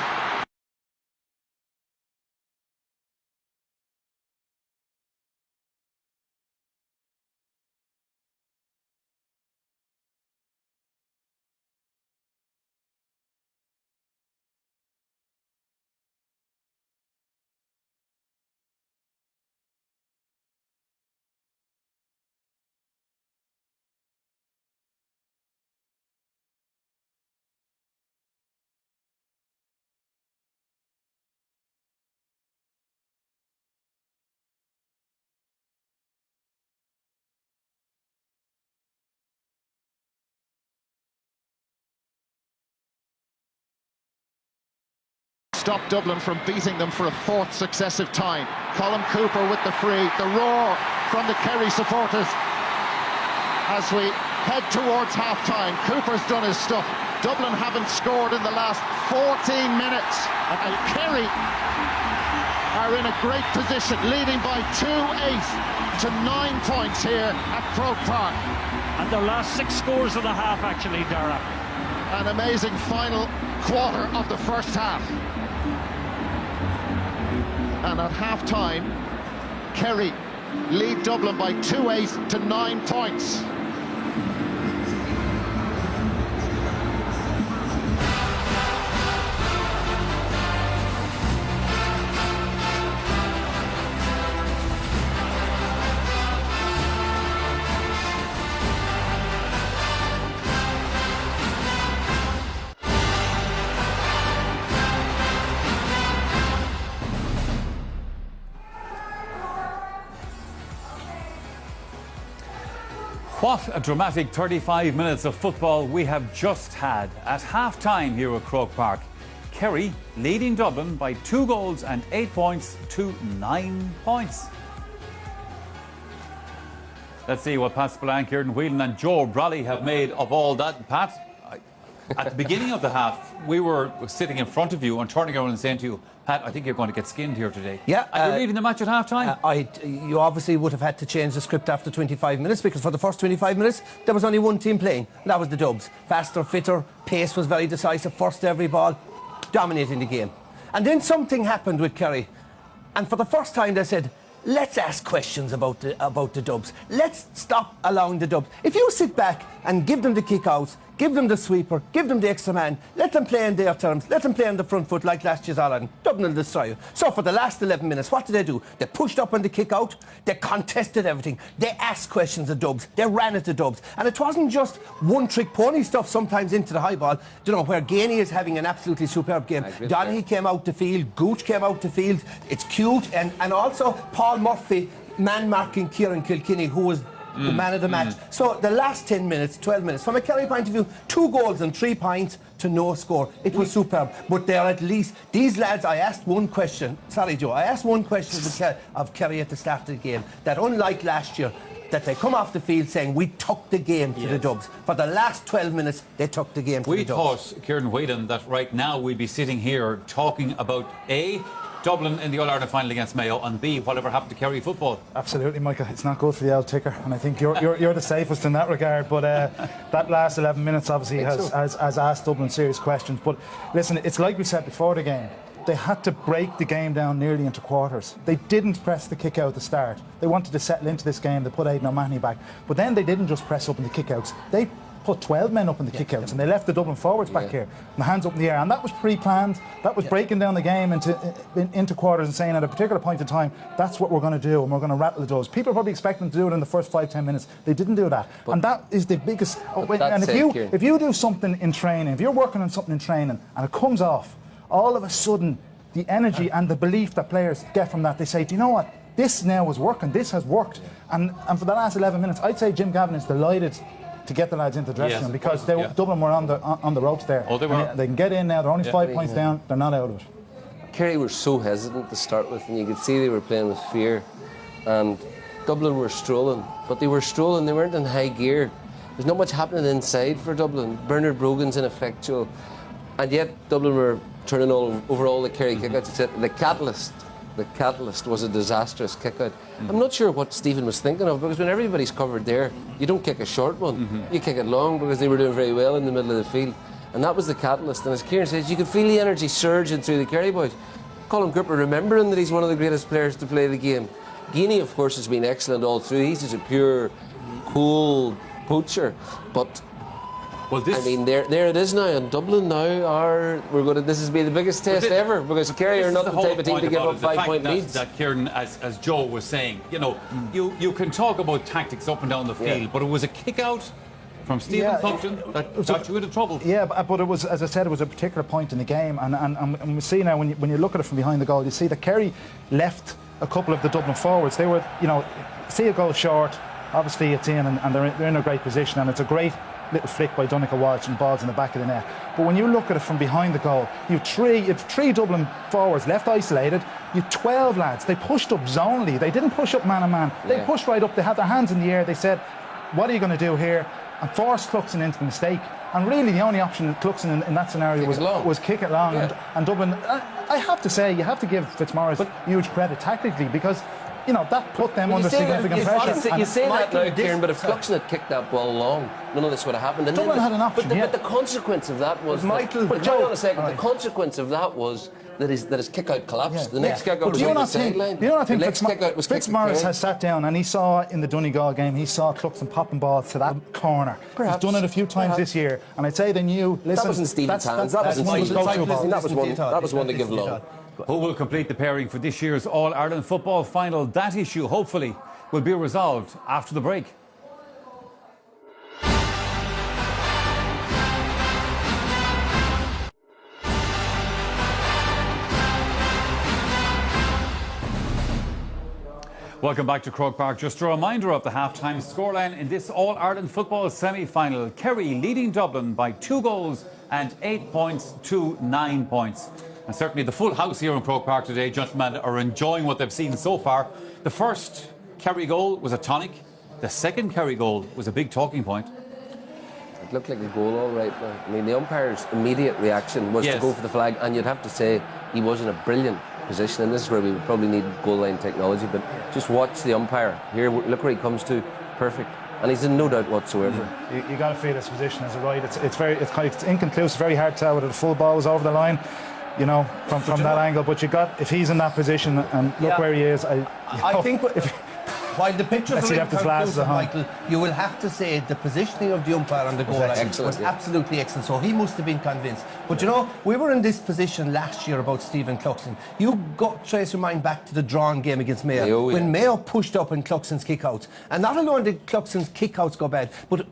Stop Dublin from beating them for a fourth successive time. Colin Cooper with the free, the roar from the Kerry supporters as we head towards half-time. Cooper's done his stuff. Dublin haven't scored in the last 14 minutes, and Kerry are in a great position, leading by 2-8 to 9 points here at Croke Park. And their last 6 scores of the half, actually, Dara. An amazing final quarter of the first half. And at half-time, Kerry lead Dublin by 2-8 to 9 points. What a dramatic 35 minutes of football we have just had at half-time here at Croke Park. Kerry leading Dublin by 2 goals and 8 points to 9 points. Let's see what Pat Spillane, Kieran Whelan and Joe Brolly have made of all that. Pat, at the beginning of the half, we were sitting in front of you and turning around and saying to you, Pat, I think you're going to get skinned here today. Yeah. And you're leaving the match at half-time? You obviously would have had to change the script after 25 minutes, because for the first 25 minutes, there was only one team playing, and that was the Dubs. Faster, fitter, pace was very decisive, first every ball, dominating the game. And then something happened with Kerry. And for the first time they said, let's ask questions about the dubs. Let's stop allowing the dubs. If you sit back and give them the kick-outs, give them the sweeper, give them the extra man, let them play in their terms, let them play on the front foot like last year's Ireland, Dublin will destroy you. So for the last 11 minutes, what did they do? They pushed up on the kick-out, they contested everything, they asked questions of dubs, they ran at the dubs. And it wasn't just one-trick pony stuff sometimes into the high ball, you know, where Gainey is having an absolutely superb game. Donaghy came out the field, Gooch came out the field, it's cute, and also Paul Murphy man-marking Kieran Kilkenny, who was the man of the match. So the last 10 minutes, 12 minutes, from a Kerry point of view, 2 goals and 3 points to no score. It was superb. But they're at least, these lads, I asked one question, sorry Joe, I asked one question of Kerry at the start of the game, that unlike last year, that they come off the field saying we took the game to the dubs. For the last 12 minutes, they took the game to the dubs. We thought, Kieran Whelan, that right now we'd be sitting here talking about A, Dublin in the All-Ireland final against Mayo, and B, whatever happened to Kerry football. Absolutely, Michael. It's not good for the old ticker, and I think you're the safest in that regard. But that last 11 minutes obviously has asked Dublin serious questions. But listen, it's like we said before the game. They had to break the game down nearly into quarters. They didn't press the kick out at the start. They wanted to settle into this game. They put Aidan O'Mahony back. But then they didn't just press up in the kick-outs. They put 12 men up in the kick-outs, and they left the Dublin forwards back here, and the hands up in the air, and that was pre-planned. That was breaking down the game into quarters and saying at a particular point in time, that's what we're going to do, and we're going to rattle the doors. People probably expect them to do it in the first 5-10 minutes. They didn't do that, and that is the biggest. And if you do something in training, if you're working on something in training and it comes off, all of a sudden the energy and the belief that players get from that, they say, do you know what, this now is working, this has worked. And for the last 11 minutes, I'd say Jim Gavin is delighted to get the lads into the dressing room, because Dublin were on the ropes there. Oh, they were. They can get in now. They're only 5 points down. They're not out of it. Kerry were so hesitant to start with, and you could see they were playing with fear. And Dublin were strolling, but they were strolling. They weren't in high gear. There's not much happening inside for Dublin. Bernard Brogan's ineffectual, and yet Dublin were turning over all the Kerry kickouts. The catalyst was a disastrous kick-out. I'm not sure what Stephen was thinking of, because when everybody's covered there, you don't kick a short one. You kick it long, because they were doing very well in the middle of the field. And that was the catalyst. And as Kieran says, you could feel the energy surging through the Kerry boys. Colin Cooper remembering that he's one of the greatest players to play the game. Gainey, of course, has been excellent all through. He's just a pure, cool poacher. But well, I mean, there it is now, and Dublin now this has been the biggest test ever, because Kerry are not the type of team to give up 5-point leads. That Kieran, as Joe was saying, you know, you can talk about tactics up and down the field, but it was a kick out from Stephen Compton that got you into trouble. Yeah, but it was, as I said, it was a particular point in the game, and we see now when you look at it from behind the goal, you see that Kerry left a couple of the Dublin forwards. They were, you know, see a goal short. Obviously, it's in, and they're in a great position, and it's a great little flick by Donncha Walsh and balls in the back of the net. But when you look at it from behind the goal, you have three Dublin forwards left isolated. You 12 lads. They pushed up zonally. They didn't push up man-on-man. They pushed right up. They had their hands in the air. They said, what are you going to do here? And forced Cluxon into the mistake. And really the only option Cluxon in that scenario was kick it long. And Dublin, I have to say, you have to give Fitzmaurice huge credit tactically, because you know, that put them under significant pressure. You say that now, Kieran, but if Cluxon had kicked that ball long, none of this would have happened. And Dublin had an option, but the consequence of that was... But Joe, on a second, the consequence of that was that his kick-out collapsed. The next kick-out was on the sideline. You know what I think Fitzmaurice has sat down and he saw in the Donegal game, he saw Cluxon popping balls to that corner. He's done it a few times this year, and I'd say they knew, listen... That wasn't Stephen's hands, that was one to give long. Who will complete the pairing for this year's All-Ireland football final? That issue, hopefully, will be resolved after the break. Welcome back to Croke Park. Just a reminder of the half-time scoreline in this All-Ireland football semi-final. Kerry leading Dublin by 2 goals and 8 points to 9 points. And certainly the full house here in Croke Park today, gentlemen, are enjoying what they've seen so far. The first Kerry goal was a tonic. The second Kerry goal was a big talking point. It looked like a goal, all right. I mean, the umpire's immediate reaction was to go for the flag, and you'd have to say he was in a brilliant position, and this is where we would probably need goal line technology, but just watch the umpire. Here, look where he comes to. Perfect. And he's in no doubt whatsoever. You got to feel his position as a right. It's inconclusive, very hard to tell whether the full ball was over the line. you know, from that angle. But you got, if he's in that position and look where he is, I think while the pictures are inconclusive, Michael, you will have to say the positioning of the umpire on the goal line was absolutely excellent. So he must have been convinced. But you know, we were in this position last year about Stephen Cluxton. You trace your mind back to the drawn game against Mayo, when Mayo pushed up in Cluxton's kickouts. And not alone did Cluxton's kickouts go bad, but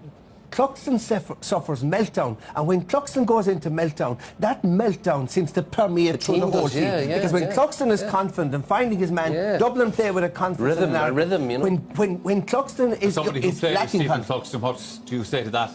Cluxton suffers meltdown, and when Cluxton goes into meltdown, that meltdown seems to permeate through the whole team. Because when Cluxton is confident and finding his man, Dublin play with a confidence rhythm, you know. When Cluxton is lacking confidence. Cluxton, what do you say to that?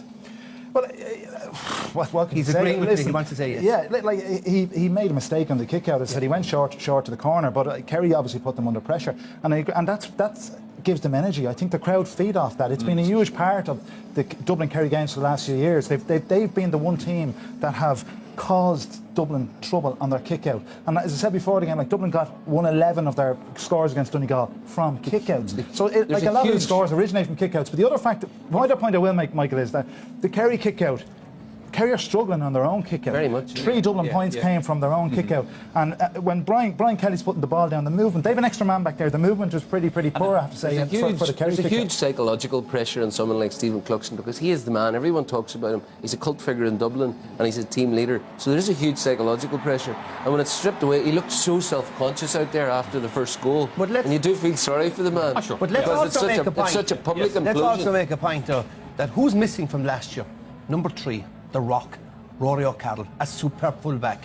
Well, what he's agreeing with me. He wants to say yes. Yeah, like he made a mistake on the kick out. As I said, he went short to the corner, but Kerry obviously put them under pressure, and that's gives them energy. I think the crowd feed off that. It's been a huge part of the Dublin Kerry games for the last few years. They've been the one team that have caused Dublin trouble on their kick out. And as I said before the game, like Dublin got 111 of their scores against Donegal from kick outs. So like a lot of the scores originate from kick outs. But the other fact, the other point I will make, Michael, is that the Kerry kick out, Kerry are struggling on their own kick-out. Very much. 3 Dublin points came from their own kick-out. And when Brian Kelly's putting the ball down, the movement, they have an extra man back there. The movement was pretty poor, I have to say, for the Kerry There's a huge psychological pressure on someone like Stephen Cluxton, because he is the man. Everyone talks about him. He's a cult figure in Dublin, and he's a team leader. So there is a huge psychological pressure. And when it's stripped away, he looked so self-conscious out there after the first goal. And you do feel sorry for the man. Sure. But let's also make a point. It's such a public implosion. Let's also make a point, though, that who's missing from last year? Number 3, the Rock. Rory O'Carroll, a superb fullback.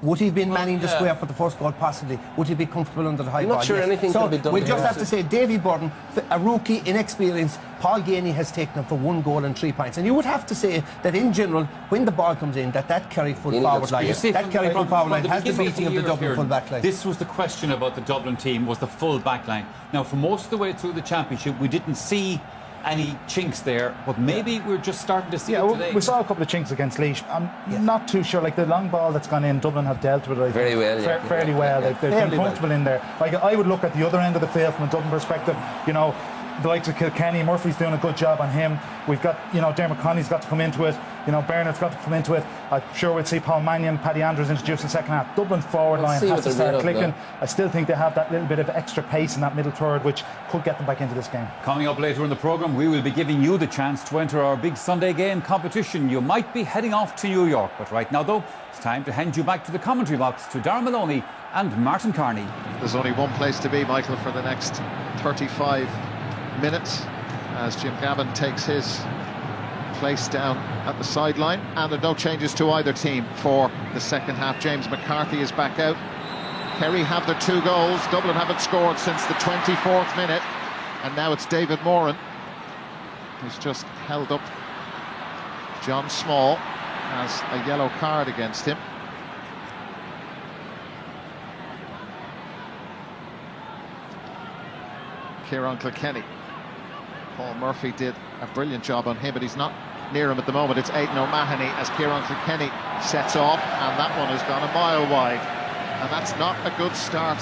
Would he have been manning the square for the first goal? Possibly. Would he be comfortable under the high ball? ball? I'm not sure anything can be done. We'll just have to say Davy Burton, a rookie, inexperienced. Paul Ganey has taken him for 1 goal and 3 points. And you would have to say that in general, when the ball comes in, that Kerry full forward line, has the beating of the Dublin full back line. This was the question about the Dublin team, was the full back line. Now, for most of the way through the championship, we didn't see any chinks there, but maybe we're just starting to see it today. We saw a couple of chinks against Laois. I'm not too sure. Like the long ball that's gone in, Dublin have dealt with it very well. Fairly well. They've been comfortable in there. Like I would look at the other end of the field from a Dublin perspective. You know, the likes of Kilkenny, Murphy's doing a good job on him. We've got, you know, Dermot Conley's got to come into it. You know, Bernard's got to come into it. I'm sure we'll see Paul Mannion, Paddy Andrews introduced in the second half. Dublin forward line has to start clicking. I still think they have that little bit of extra pace in that middle third, which could get them back into this game. Coming up later in the programme, we will be giving you the chance to enter our big Sunday game competition. You might be heading off to New York, but right now, though, it's time to hand you back to the commentary box to Darren Maloney and Martin Carney. There's only one place to be, Michael, for the next 35 minutes, as Jim Gavin takes his place down at the sideline, and there are no changes to either team for the second half. James McCarthy is back out. Kerry have their 2 goals. Dublin haven't scored since the 24th minute, and now it's David Moran who's just held up John Small as a yellow card against him. Kieran Kilkenny. Paul Murphy did a brilliant job on him, but he's not near him at the moment. It's Aidan O'Mahony as Kieran Kilkenny sets off, and that one has gone a mile wide. And that's not a good start.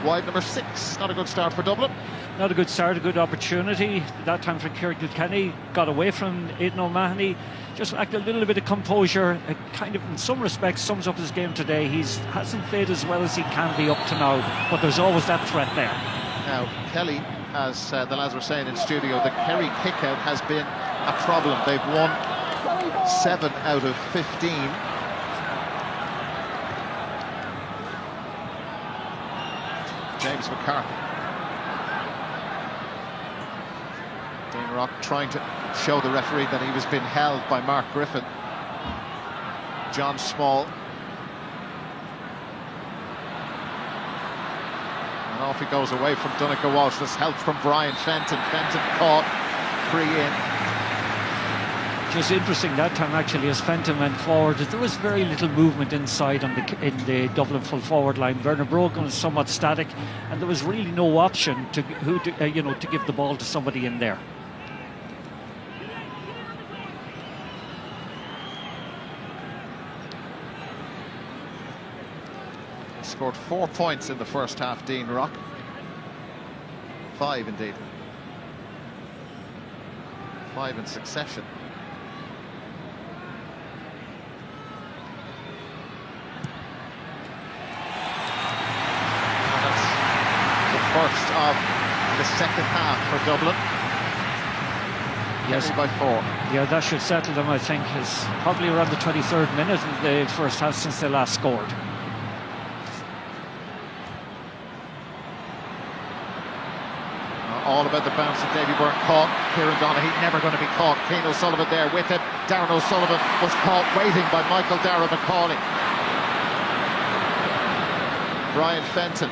Wide number 6, not a good start for Dublin. Not a good start, a good opportunity. That time for Kieran Kilkenny, got away from Aidan O'Mahony. Just lacked a little bit of composure. It kind of, in some respects, sums up his game today. He hasn't played as well as he can be up to now, but there's always that threat there. Now, Kelly, as the lads were saying in studio, the Kerry kick-out has been a problem. They've won 7 out of 15. James McCarthy. Dean Rock trying to show the referee that he was being held by Mark Griffin. John Small. And off he goes away from Donegal Walsh. There's help from Brian Fenton. Fenton caught, free in. Just interesting that time actually, as Fenton went forward, there was very little movement inside on in the Dublin full forward line. Werner Brogan was somewhat static, and there was really no option to to give the ball to somebody in there. Scored 4 points in the first half, Dean Rock. 5 indeed. 5 in succession. first of the second half for Dublin. Yes, by 4. Yeah, that should settle them, I think. It's probably around the 23rd minute of the first half since they last scored. All about the bounce that Davy Byrne caught. Kieran Donaghy never going to be caught. Cian O'Sullivan there with him. Darren O'Sullivan was caught waiting by Michael Dara McCauley. Brian Fenton.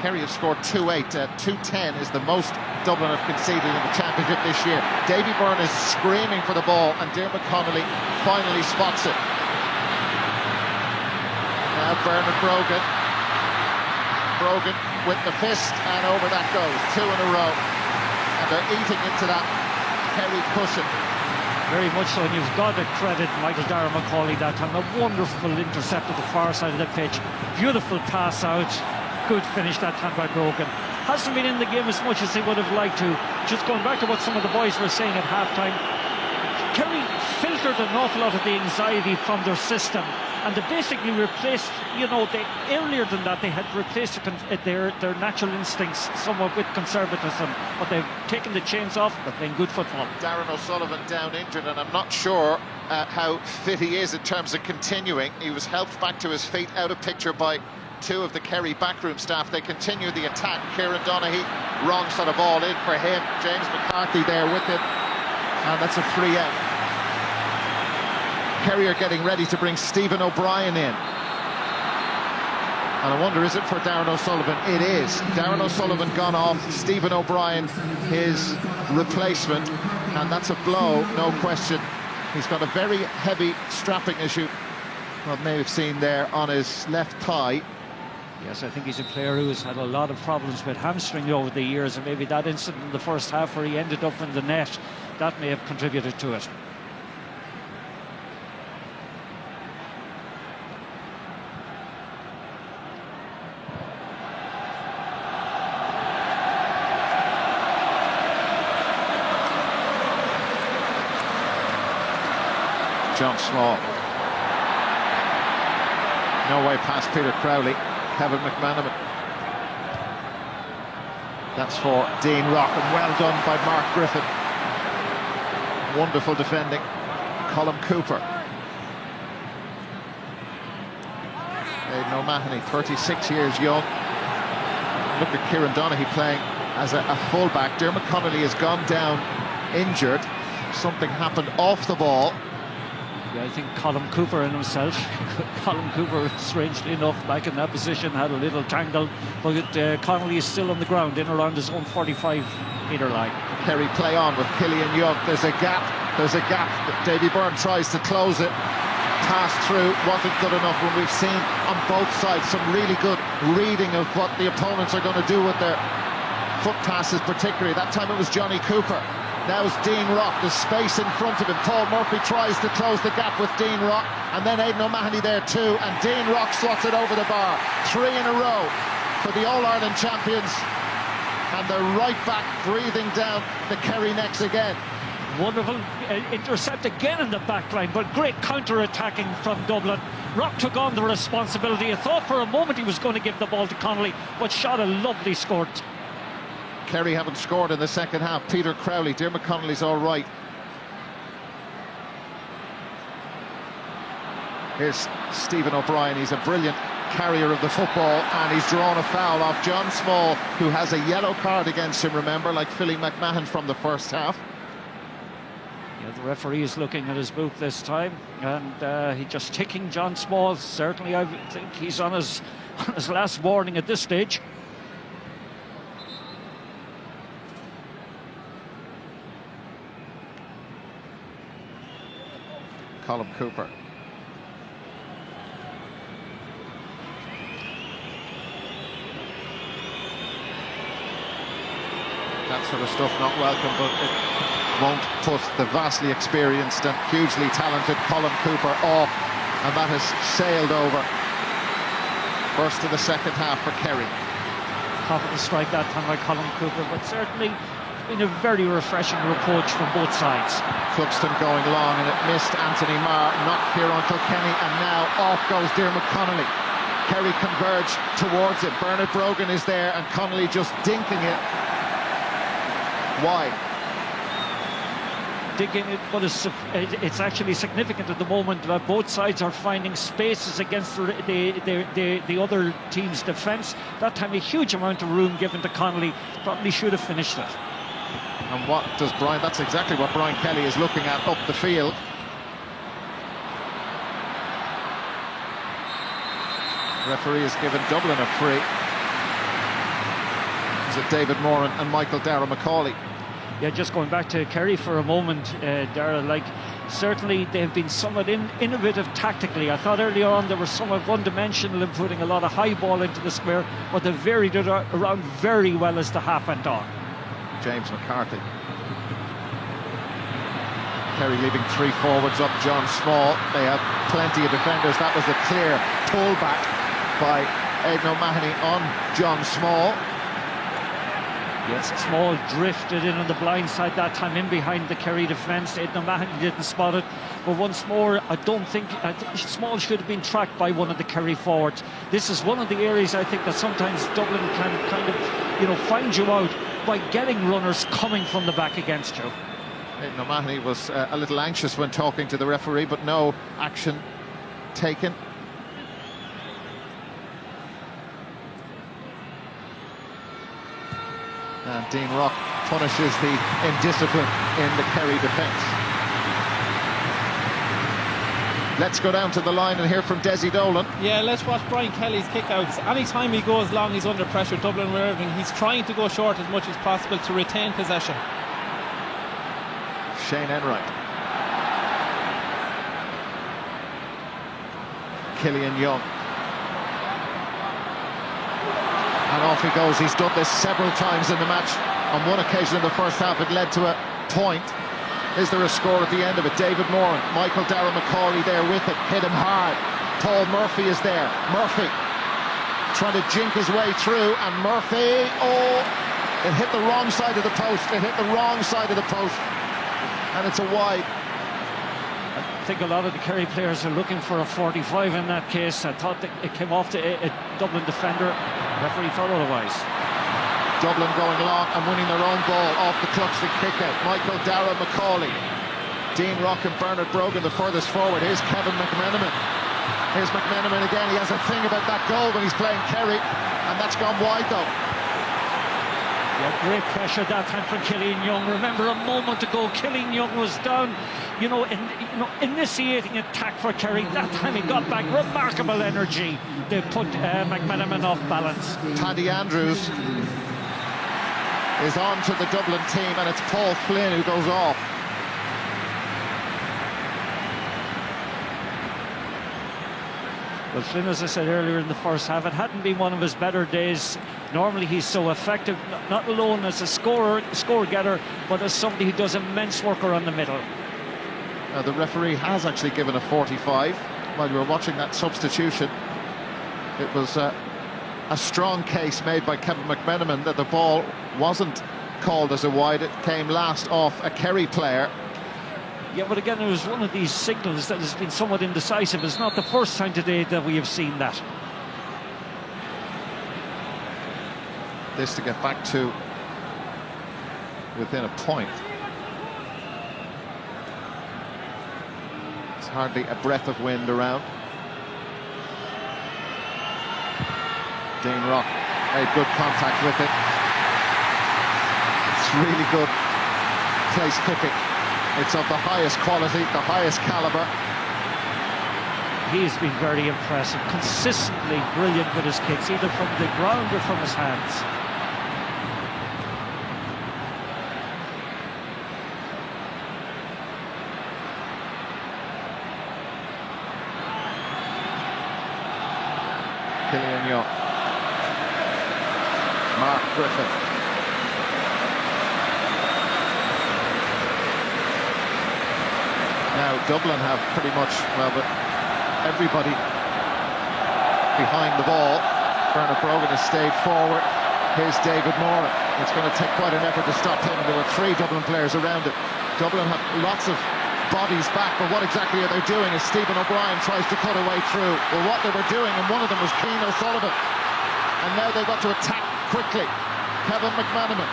Kerry have scored 2-8. 2-10 is the most Dublin have conceded in the championship this year. Davy Byrne is screaming for the ball and Diarmuid Connolly finally spots it. Now Bernard Brogan. Brogan with the fist, and over that goes. 2 in a row. And they're eating into that Kerry cushion. Very much so, and you've got to credit Michael Dara McCauley that time. A wonderful intercept at the far side of the pitch. Beautiful pass out. Good finish that time by Brogan. Hasn't been in the game as much as he would have liked to. Just going back to what some of the boys were saying at half-time, Kerry filtered an awful lot of the anxiety from their system, and they basically replaced, you know, earlier than that they had replaced their natural instincts somewhat with conservatism, but they've taken the chains off. They're playing good football. Darren O'Sullivan down injured, and I'm not sure how fit he is in terms of continuing. He was helped back to his feet, out of picture by 2 of the Kerry backroom staff. They continue the attack. Kieran Donaghy, wrong sort of ball in for him. James McCarthy there with him, and that's a free out. Kerry are getting ready to bring Stephen O'Brien in. And I wonder, is it for Darren O'Sullivan? It is. Darren O'Sullivan gone off, Stephen O'Brien his replacement, and that's a blow, no question. He's got a very heavy strapping issue, what may have seen there, on his left thigh. Yes, I think he's a player who has had a lot of problems with hamstring over the years, and maybe that incident in the first half where he ended up in the net, that may have contributed to it. John Small. No way past Peter Crowley. Kevin McManaman. That's for Dean Rock, and well done by Mark Griffin. Wonderful defending. Colm Cooper. Aidan O'Mahony, 36 years young. Look at Kieran Donaghy playing as a fullback. Diarmuid Connolly has gone down injured. Something happened off the ball. Yeah, I think Colm Cooper in himself. Colm Cooper, strangely enough, back in that position, had a little tangle, but Connolly is still on the ground, in around his own 45-metre line. Kerry play on with Killian Young. There's a gap. Davy Byrne tries to close it. Pass through wasn't good enough. When we've seen on both sides some really good reading of what the opponents are going to do with their foot passes, particularly. That time it was Johnny Cooper. Now it's Dean Rock. There's space in front of him. Paul Murphy tries to close the gap with Dean Rock, and then Aidan O'Mahony there too, and Dean Rock slots it over the bar. 3 in a row for the All-Ireland champions, and they're right back breathing down the Kerry necks again. Wonderful intercept again in the back line, but great counter-attacking from Dublin. Rock took on the responsibility. I thought for a moment he was going to give the ball to Connolly, but shot a lovely score. Kerry haven't scored in the second half. Peter Crowley, Diarmuid Connolly's all right. Here's Stephen O'Brien. He's a brilliant carrier of the football, and he's drawn a foul off John Small, who has a yellow card against him, remember, like Philly McMahon from the first half. Yeah, the referee is looking at his boot this time, and he's just ticking John Small. Certainly, I think he's on his last warning at this stage. Colm Cooper. That sort of stuff not welcome, but it won't put the vastly experienced and hugely talented Colm Cooper off, and that has sailed over. First of the second half for Kerry. Confident strike that time by Colm Cooper, but certainly been a very refreshing approach from both sides. Cluxton going long, and it missed Anthony Marr, knocked Kieran Kilkenny, and now off goes Diarmuid Connolly. Kerry converge towards it. Bernard Brogan is there and Connolly just dinking it wide. Digging it, but it's actually significant at the moment that both sides are finding spaces against the other team's defence. That time a huge amount of room given to Connolly. Probably should have finished it. And what does Brian, that's exactly what Brian Kelly is looking at up the field. Referee has given Dublin a free. Is it David Moran and Michael Dara McCauley? Yeah, just going back to Kerry for a moment, Dara, like, certainly they've been somewhat innovative tactically. I thought earlier on they were somewhat one-dimensional in putting a lot of high ball into the square, but they varied it around very well as the half went on. James McCarthy. Kerry leaving three forwards up John Small. They have plenty of defenders. That was a clear pullback by Aidan O'Mahony on John Small. Yes, Small drifted in on the blind side that time, in behind the Kerry defence. Aidan O'Mahony didn't spot it, but once more, I think Small should have been tracked by one of the Kerry forwards. This is one of the areas I think that sometimes Dublin can kind of, you know, find you out by getting runners coming from the back against you. Aidan O'Mahony was a little anxious when talking to the referee, but no action taken. And Dean Rock punishes the indiscipline in the Kerry defence. Let's go down to the line and hear from Desi Dolan. Yeah, let's watch Brian Kelly's kickouts. Anytime he goes long, he's under pressure. Dublin were Irving. He's trying to go short as much as possible to retain possession. Shane Enright. Killian Young. And off he goes. He's done this several times in the match. On one occasion in the first half it led to a point. Is there a score at the end of it? David Moran, Michael Dara McCauley there with it, hit him hard. Paul Murphy is there. Murphy trying to jink his way through, and Murphy, oh, it hit the wrong side of the post. It hit the wrong side of the post, and it's a wide. I think a lot of the Kerry players are looking for a 45 in that case. I thought that it came off to a Dublin defender. The referee thought otherwise. Dublin going long and winning their own ball off the Cluxton kick-out. Michael Dara McCauley. Dean Rock and Bernard Brogan the furthest forward. Here's Kevin McMenamin. Here's McMenamin again. He has a thing about that goal when he's playing Kerry, and that's gone wide though. Yeah, great pressure that time from Killian Young. Remember a moment ago, Killian Young was down, initiating attack for Kerry. That time he got back, remarkable energy. They put McMenamin off balance. Paddy Andrews is on to the Dublin team, and it's Paul Flynn who goes off. Well, Flynn, as I said earlier in the first half, it hadn't been one of his better days. Normally he's so effective, not alone as a score-getter, but as somebody who does immense work around the middle. The referee has actually given a 45 while you were watching that substitution. It was a strong case made by Kevin McMenamin that the ball wasn't called as a wide. It came last off a Kerry player. Yeah, but again, it was one of these signals that has been somewhat indecisive. It's not the first time today that we have seen that. This to get back to within a point. There's hardly a breath of wind around. Dean Rock made good contact with it. It's really good place kicking. It's of the highest quality, the highest calibre. He's been very impressive, consistently brilliant with his kicks, either from the ground or from his hands. Killian Young. Mark Griffin. Now Dublin have pretty much, well, but everybody behind the ball. Bernard Brogan has stayed forward. Here's David Moran. It's going to take quite an effort to stop him. There were three Dublin players around it. Dublin have lots of bodies back, but what exactly are they doing as Stephen O'Brien tries to cut away through? Well, what they were doing, and one of them was Keane O'Sullivan, and now they've got to attack quickly. Kevin McManaman.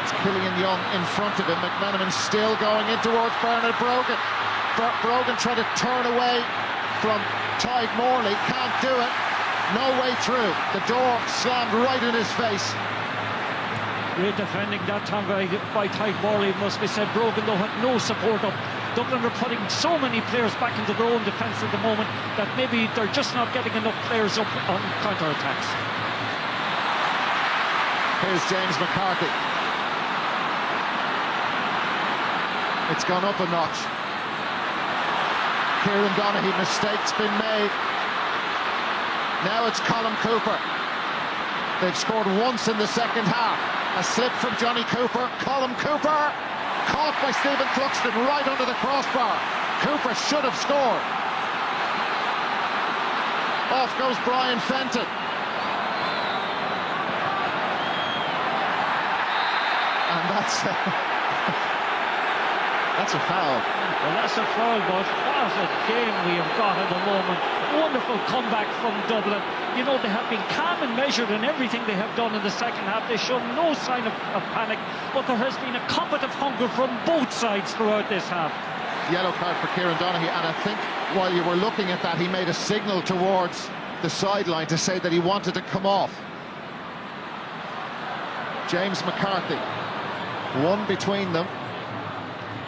It's Killian Young in front of him. McManaman still going in towards Bernard Brogan. Brogan trying to turn away from Tadhg Morley, can't do it. No way through. The door slammed right in his face. Great defending that time by Tadhg Morley, must be said. Brogan, though, had no support up. Dublin are putting so many players back into their own defence at the moment that maybe they're just not getting enough players up on counter-attacks. Here's James McCarthy. It's gone up a notch. Kieran Donaghy, mistake's been made. Now it's Colm Cooper. They've scored once in the second half. A slip from Johnny Cooper. Colm Cooper caught by Stephen Cluxton right under the crossbar. Cooper should have scored. Off goes Brian Fenton. And that's a foul. Well, that's a foul, but what a game we have got at the moment. Wonderful comeback from Dublin. You know, they have been calm and measured in everything they have done in the second half. They show no sign of panic, but there has been a combative hunger from both sides throughout this half. Yellow card for Kieran Donaghy, and I think while you were looking at that, he made a signal towards the sideline to say that he wanted to come off. James McCarthy, one between them.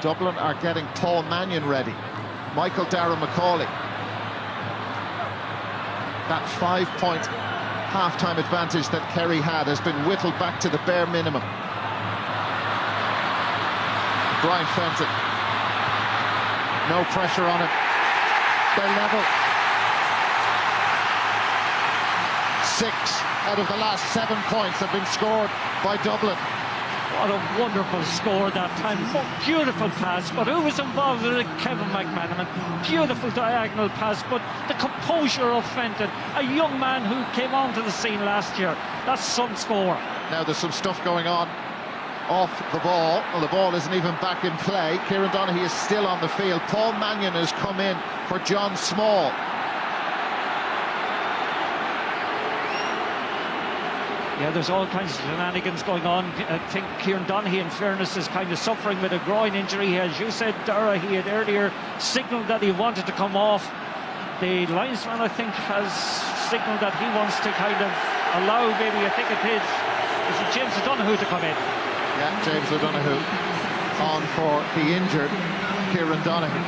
Dublin are getting Paul Mannion ready. Michael Darragh-Macaulay. That 5-point half-time advantage that Kerry had has been whittled back to the bare minimum. Brian Fenton. No pressure on him. They're level. 6 out of the last 7 points have been scored by Dublin. What a wonderful score that time. Beautiful pass, but who was involved with it? Kevin McManaman. Beautiful diagonal pass, but the composure of Fenton, a young man who came onto the scene last year. That's some score. Now there's some stuff going on off the ball. Well, the ball isn't even back in play. Kieran Donaghy is still on the field. Paul Mannion has come in for John Small. Yeah, there's all kinds of shenanigans going on. I think Kieran Donaghy, in fairness, is kind of suffering with a groin injury. As you said, Dara, he had earlier signalled that he wanted to come off. The linesman, I think, has signalled that he wants to kind of allow, maybe, I think it is it James O'Donoghue to come in? Yeah, James O'Donoghue on for the injured Kieran Donaghy.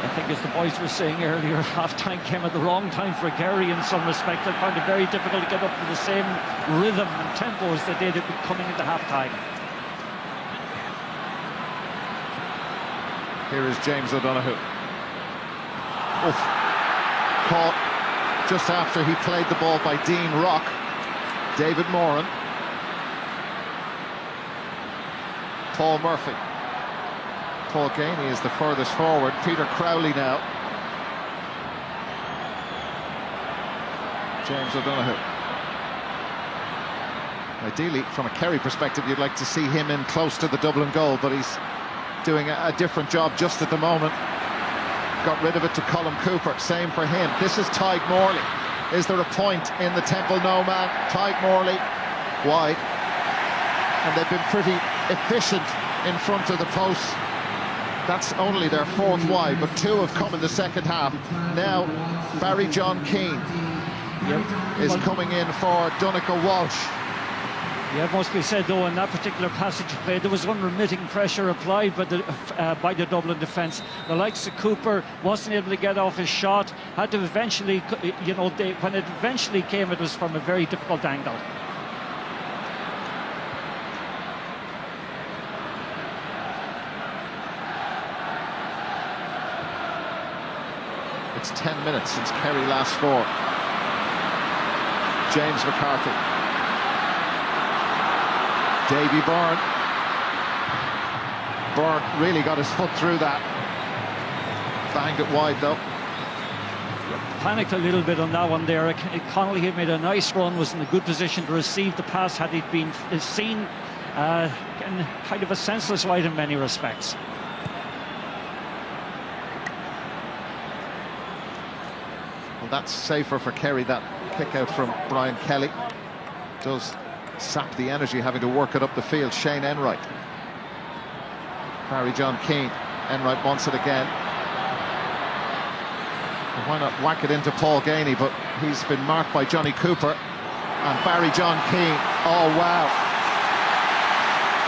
I think, as the boys were saying earlier, half-time came at the wrong time for Kerry in some respect. They found it very difficult to get up to the same rhythm and tempo as they did coming into half-time. Here is James O'Donoghue. Oof. Caught just after he played the ball by Dean Rock. David Moran. Paul Murphy. Paul Gainey is the furthest forward. Peter Crowley now. James O'Donoghue. Ideally, from a Kerry perspective, you'd like to see him in close to the Dublin goal, but he's doing a different job just at the moment. Got rid of it to Colm Cooper. Same for him. This is Tadhg Morley. Is there a point in the Temple no man? Tadhg Morley wide. And they've been pretty efficient in front of the posts. That's only their 4th wide, but 2 have come in the second half. Now, Barry John Keane is coming in for Donncha Walsh. Yeah, it must be said, though, in that particular passage of play, there was unremitting pressure applied by the Dublin defence. The likes of Cooper wasn't able to get off his shot, had to eventually, you know, when it eventually came, it was from a very difficult angle. It's 10 minutes since Kerry last scored. James McCarthy. Davy Byrne. Byrne really got his foot through that. Banged it wide though. Panicked a little bit on that one there. Connolly had made a nice run, was in a good position to receive the pass had it been seen. Kind of a senseless ride in many respects. Well, that's safer for Kerry, that kick out from Brian Kelly. Does sap the energy having to work it up the field. Shane Enright. Barry John Keane. Enright wants it again. Well, why not whack it into Paul Ganey, but he's been marked by Johnny Cooper. And Barry John Keane. Oh, wow.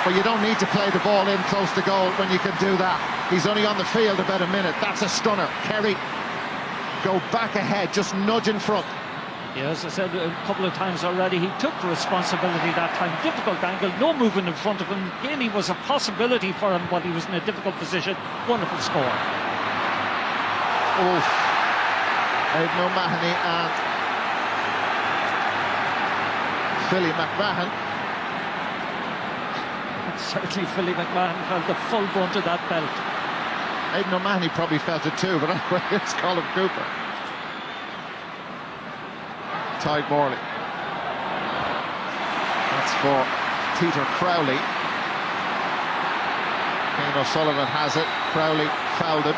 But you don't need to play the ball in close to goal when you can do that. He's only on the field about a minute. That's a stunner. Kerry go back ahead, just nudge in front. Yeah, as I said a couple of times already, he took responsibility that time. Difficult angle, no movement in front of him. Ganey was a possibility for him, but he was in a difficult position. Wonderful score. Oh, Aidan O'Mahony and Philly McMahon. Certainly Philly McMahon felt the full brunt of that belt. Aidan O'Mahony probably felt it too, but anyway, it's Colin Cooper. Tadhg Morley. That's for Peter Crowley. Kane O'Sullivan has it. Crowley fouled him.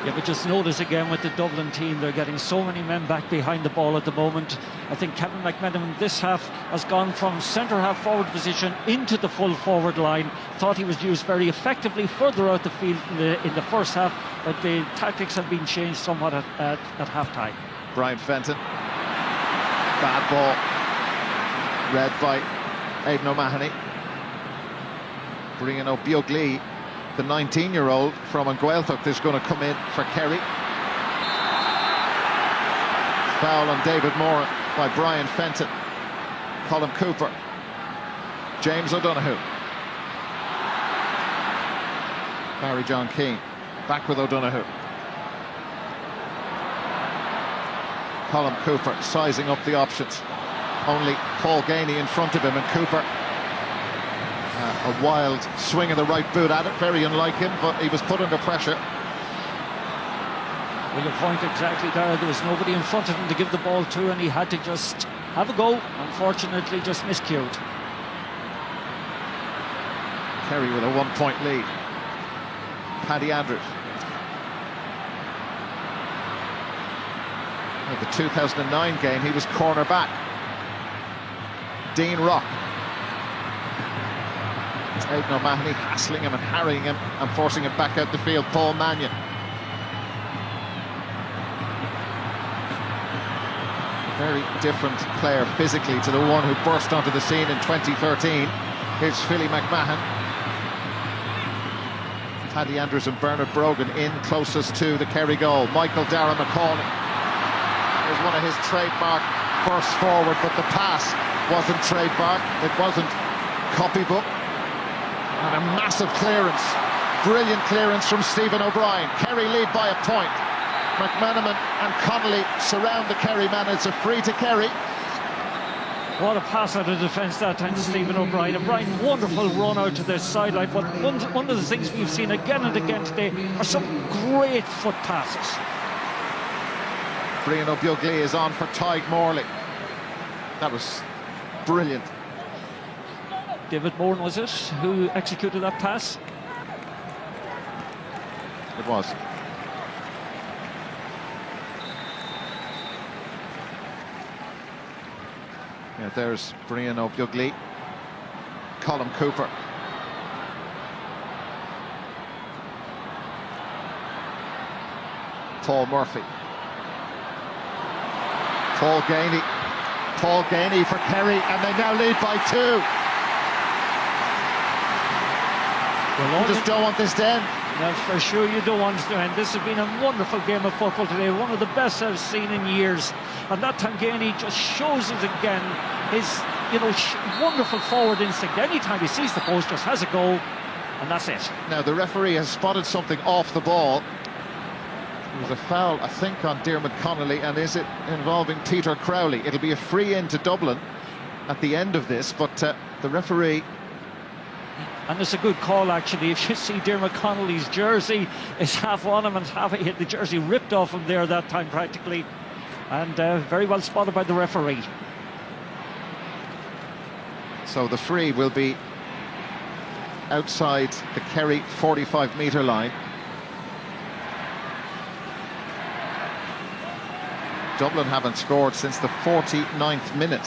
Yeah, but just notice again with the Dublin team, they're getting so many men back behind the ball at the moment. I think Kevin McMenamin this half has gone from centre-half forward position into the full forward line. Thought he was used very effectively further out the field in the first half, but the tactics have been changed somewhat at half-time. Brian Fenton. Bad ball. Read by Aidan O'Mahony. Brian O'Biogli, the 19-year-old from Anguelthocht, is going to come in for Kerry. Foul on David Moran by Brian Fenton. Colin Cooper. James O'Donoghue. Barry John Keane. Back with O'Donoghue. Colin Cooper sizing up the options. Only Paul Ganey in front of him, and Cooper a wild swing of the right boot at it, very unlike him, but he was put under pressure. Well, your point exactly there. There was nobody in front of him to give the ball to, and he had to just have a go. Unfortunately, just miscued. Kerry with a 1-point lead. Paddy Andrews. In the 2009 game, he was cornerback. Dean Rock. Aidan O'Mahony hassling him and harrying him and forcing him back out the field. Paul Mannion. A very different player physically to the one who burst onto the scene in 2013. Here's Philly McMahon. Paddy Andrews and Bernard Brogan in closest to the Kerry goal. Michael Dara McCauley. There's one of his trademark bursts forward, but the pass wasn't trademark. It wasn't copybook. And a massive clearance. Brilliant clearance from Stephen O'Brien. Kerry lead by a point. McMenamin and Connolly surround the Kerry man. It's a free to Kerry. What a pass out of defence that time to Stephen O'Brien. O'Brien, wonderful run out to the sideline, but one of the things we've seen again and again today are some great foot passes. Brian O'Biogli is on for Tadhg Morley. That was brilliant. David Moran, was it, who executed that pass? It was. Yeah, there's Brian O'Biogli. Colin Cooper. Paul Murphy. Paul Ganey. Paul Ganey for Kerry, and they now lead by 2. Well, you just don't want this to end. That's for sure, you don't want to end. This has been a wonderful game of football today, one of the best I've seen in years. And that time Ganey just shows us again his, wonderful forward instinct. Anytime he sees the post, just has a go, and that's it. Now the referee has spotted something off the ball. There's a foul, I think, on Diarmuid Connolly, and is it involving Peter Crowley? It'll be a free in to Dublin, at the end of this, but the referee... And it's a good call, actually. If you see Dermot Connolly's jersey is half on him and half he had the jersey ripped off him there that time practically. And very well spotted by the referee. So the free will be outside the Kerry 45-metre line. Dublin haven't scored since the 49th minute.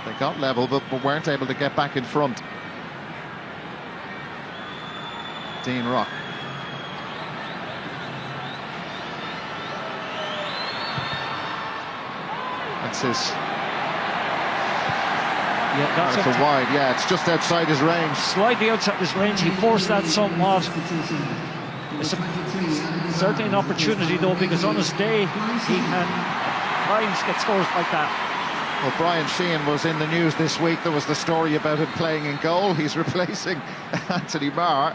They got level, but weren't able to get back in front. Dean Rock. That's his... Yeah, that's a wide, yeah, it's just outside his range. Slightly outside his range, he forced that somewhat. It's certainly an opportunity though, because on his day he can times get scores like that. Well, Brian Sheehan was in the news this week. There was the story about him playing in goal. He's replacing Anthony Marr.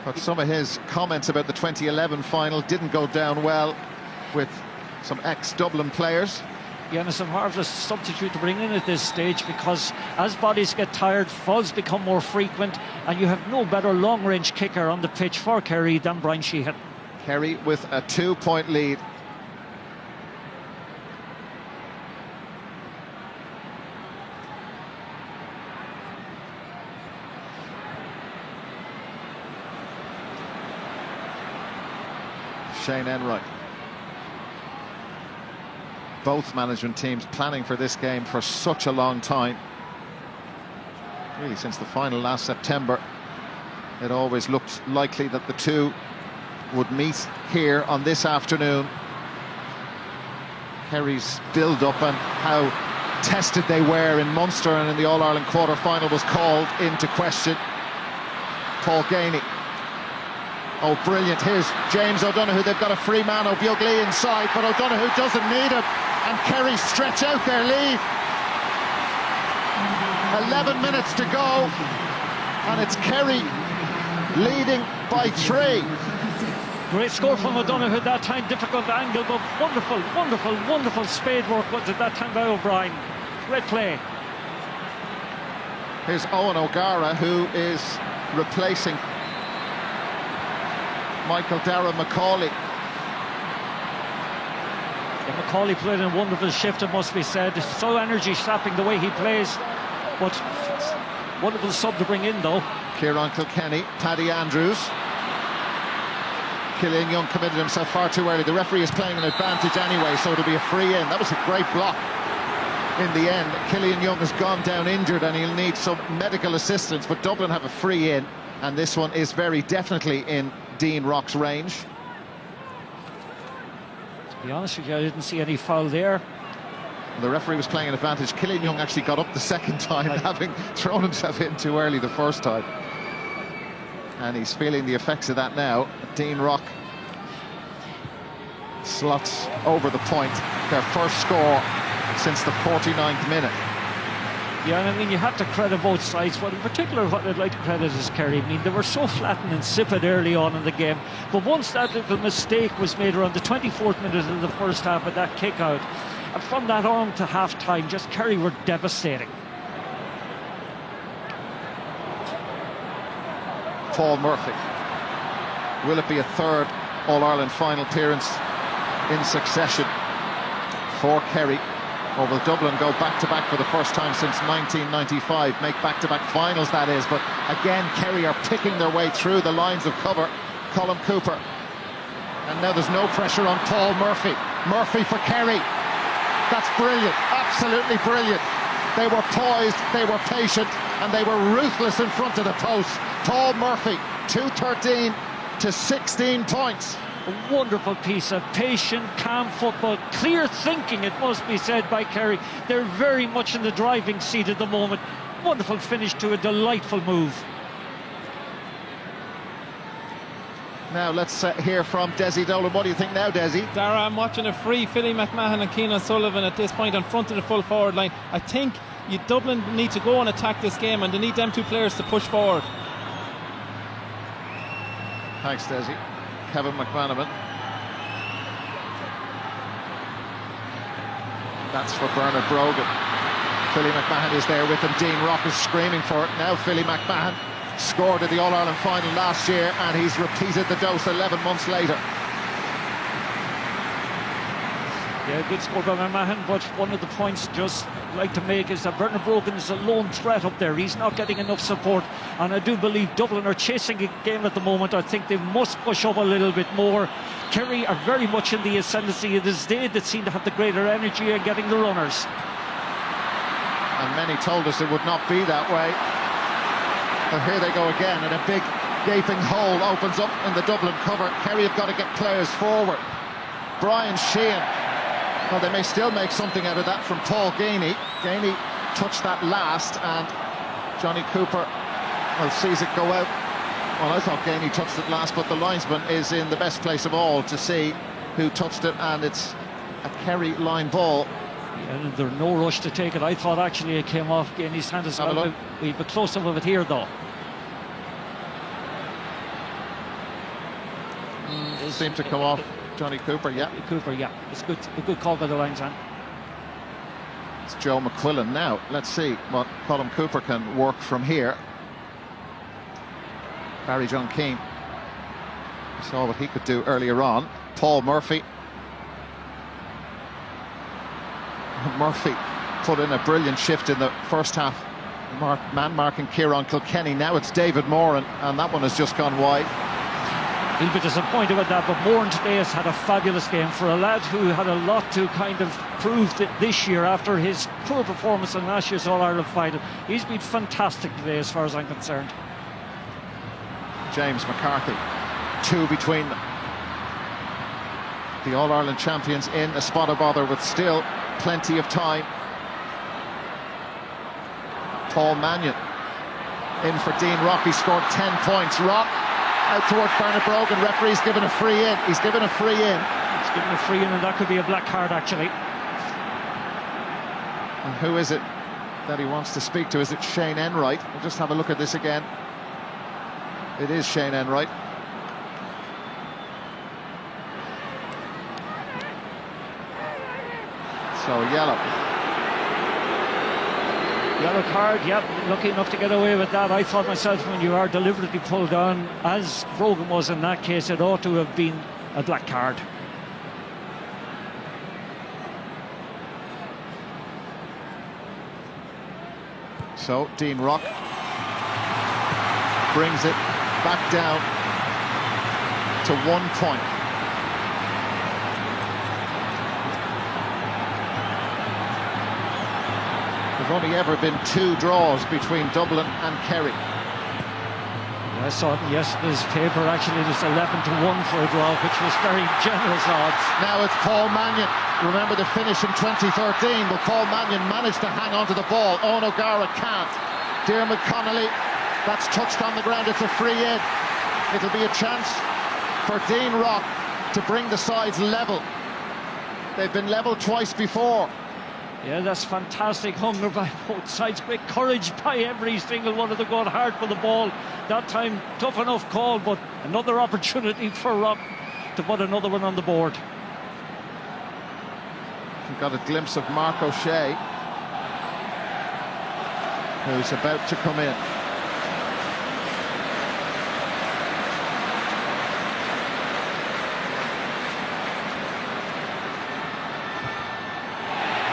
But some of his comments about the 2011 final didn't go down well with some ex-Dublin players. Yeah, and it's a marvellous substitute to bring in at this stage, because as bodies get tired, fouls become more frequent, and you have no better long-range kicker on the pitch for Kerry than Brian Sheehan. Kerry with a 2-point lead. Shane Enright. Both management teams planning for this game for such a long time. Really, since the final last September, it always looked likely that the two would meet here on this afternoon. Kerry's build-up and how tested they were in Munster and in the All-Ireland quarter-final was called into question. Paul Ganey. Oh, brilliant. Here's James O'Donoghue. They've got a free man, O'Bughley inside, but O'Donoghue doesn't need him. And Kerry stretch out their lead. 11 minutes to go. And it's Kerry leading by 3. Great score from O'Donoghue that time. Difficult angle, but wonderful, wonderful, wonderful spade work was it that time by O'Brien. Great play. Here's Owen O'Gara, who is replacing Michael Dara Macaulay. Yeah, Macaulay played a wonderful shift, it must be said. So energy-sapping the way he plays, but wonderful sub to bring in though. Kieran Kilkenny, Paddy Andrews. Killian Young committed himself far too early. The referee is playing an advantage anyway, so it'll be a free in. That was a great block in the end. Killian Young has gone down injured and he'll need some medical assistance, but Dublin have a free in, and this one is very definitely in Dean Rock's range. To be honest with you, I didn't see any foul there. The referee was playing an advantage. Killian Young actually got up the second time, having thrown himself in too early the first time. And he's feeling the effects of that now. Dean Rock slots over the point. Their first score since the 49th minute. Yeah, and I mean, you have to credit both sides, but in particular what I'd like to credit is Kerry. I mean, they were so flat and insipid early on in the game, but once that little mistake was made around the 24th minute of the first half with that kick out, and from that on to half-time, just Kerry were devastating. Paul Murphy. Will it be a third All-Ireland final appearance in succession for Kerry? Or will Dublin go back-to-back for the first time since 1995? Make back-to-back finals, that is. But again, Kerry are picking their way through the lines of cover. Colm Cooper. And now there's no pressure on Paul Murphy. Murphy for Kerry. That's brilliant, absolutely brilliant. They were poised, they were patient, and they were ruthless in front of the post. Paul Murphy, 2-13 to 16 points. A wonderful piece of patient, calm football, clear thinking, it must be said, by Kerry. They're very much in the driving seat at the moment. Wonderful finish to a delightful move. Now let's hear from Desi Dolan. What do you think now, Desi? Dara, I'm watching a free Philly McMahon and Keenan Sullivan at this point in front of the full forward line. I think Dublin need to go and attack this game, and they need them two players to push forward. Thanks, Desi. Kevin McManaman. That's for Bernard Brogan. Philly McMahon is there with him. Dean Rock is screaming for it. Now Philly McMahon scored at the All-Ireland final last year, and he's repeated the dose 11 months later. Yeah, good score by McMahon, but one of the points just like to make is that Bernard Brogan is a lone threat up there. He's not getting enough support, and I do believe Dublin are chasing a game at the moment. I think they must push up a little bit more. Kerry are very much in the ascendancy. It is they that seem to have the greater energy and getting the runners. And many told us it would not be that way. But here they go again, and a big gaping hole opens up in the Dublin cover. Kerry have got to get players forward. Brian Sheehan. Well, they may still make something out of that from Paul Gainey. Gainey touched that last, and Johnny Cooper, well, sees it go out. Well, I thought Gainey touched it last, but the linesman is in the best place of all to see who touched it, and it's a Kerry line ball. And there's no rush to take it. I thought actually it came off Gainey's hand as well. We have a close-up of it here, though. It seemed to come off Johnny Cooper, yeah. Cooper, yeah. It's good, a good call by the linesman. It's Joe McQuillan now. Let's see what Colm Cooper can work from here. Barry John Keane. We saw what he could do earlier on. Paul Murphy. Murphy put in a brilliant shift in the first half. Man-marking Kieran Kilkenny. Now it's David Moran, and that one has just gone wide. He'll be disappointed with that, but Moran today has had a fabulous game for a lad who had a lot to kind of prove this year after his poor performance in last year's All-Ireland final. He's been fantastic today as far as I'm concerned. James McCarthy, two between them. The All-Ireland champions in a spot of bother with still plenty of time. Paul Mannion in for Dean Rock. He scored 10 points. Rock out towards Bernard Brogan. Referee's given a free in. He's given a free in. He's given a free in, and that could be a black card, actually. And who is it that he wants to speak to? Is it Shane Enright? We'll just have a look at this again. It is Shane Enright. So yellow. Yellow card, yep, lucky enough to get away with that. I thought myself, when you are deliberately pulled on, as Brogan was in that case, it ought to have been a black card. So Dean Rock brings it back down to 1 point. There's only ever been 2 draws between Dublin and Kerry. I saw it in yesterday's paper, actually it was 11-1 for a draw, which was very generous odds. Now it's Paul Mannion. Remember the finish in 2013, but Paul Mannion managed to hang onto the ball. Owen O'Gara can't. Diarmuid Connolly, that's touched on the ground, it's a free in. It'll be a chance for Dean Rock to bring the sides level. They've been level twice before. Yeah, that's fantastic hunger by both sides. Great courage by every single one of them, going hard for the ball. That time, tough enough call, but another opportunity for Rock to put another one on the board. We've got a glimpse of Mark O'Shea, who's about to come in.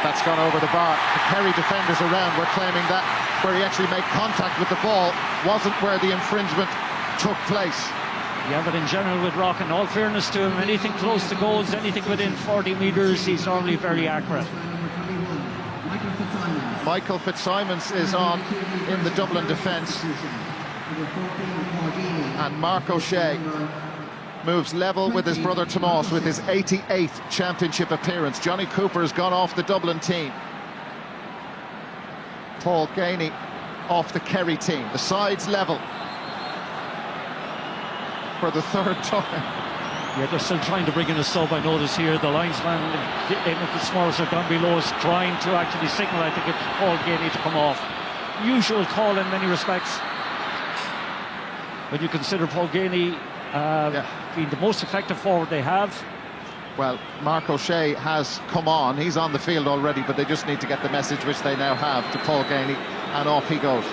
That's gone over the bar. The Kerry defenders around were claiming that where he actually made contact with the ball wasn't where the infringement took place. Yeah, but in general with Rock, in all fairness to him, anything close to goals, anything within 40 metres, he's normally very accurate. Michael Fitzsimons is on in the Dublin defence. And Mark O'Shea moves level with his brother Tomas with his 88th championship appearance. Johnny Cooper has gone off the Dublin team. Paul Gainey off the Kerry team. The sides level for the 3rd time. Yeah, they're still trying to bring in a sub. I notice here the linesman, even if the smalls are down below, is trying to actually signal, I think, it's Paul Gainey to come off. Usual call in many respects. When you consider Paul Gainey being the most effective forward they have, Well, Mark O'Shea has come on. He's on the field already, but they just need to get the message, which they now have, to Paul Gainey, and off he goes.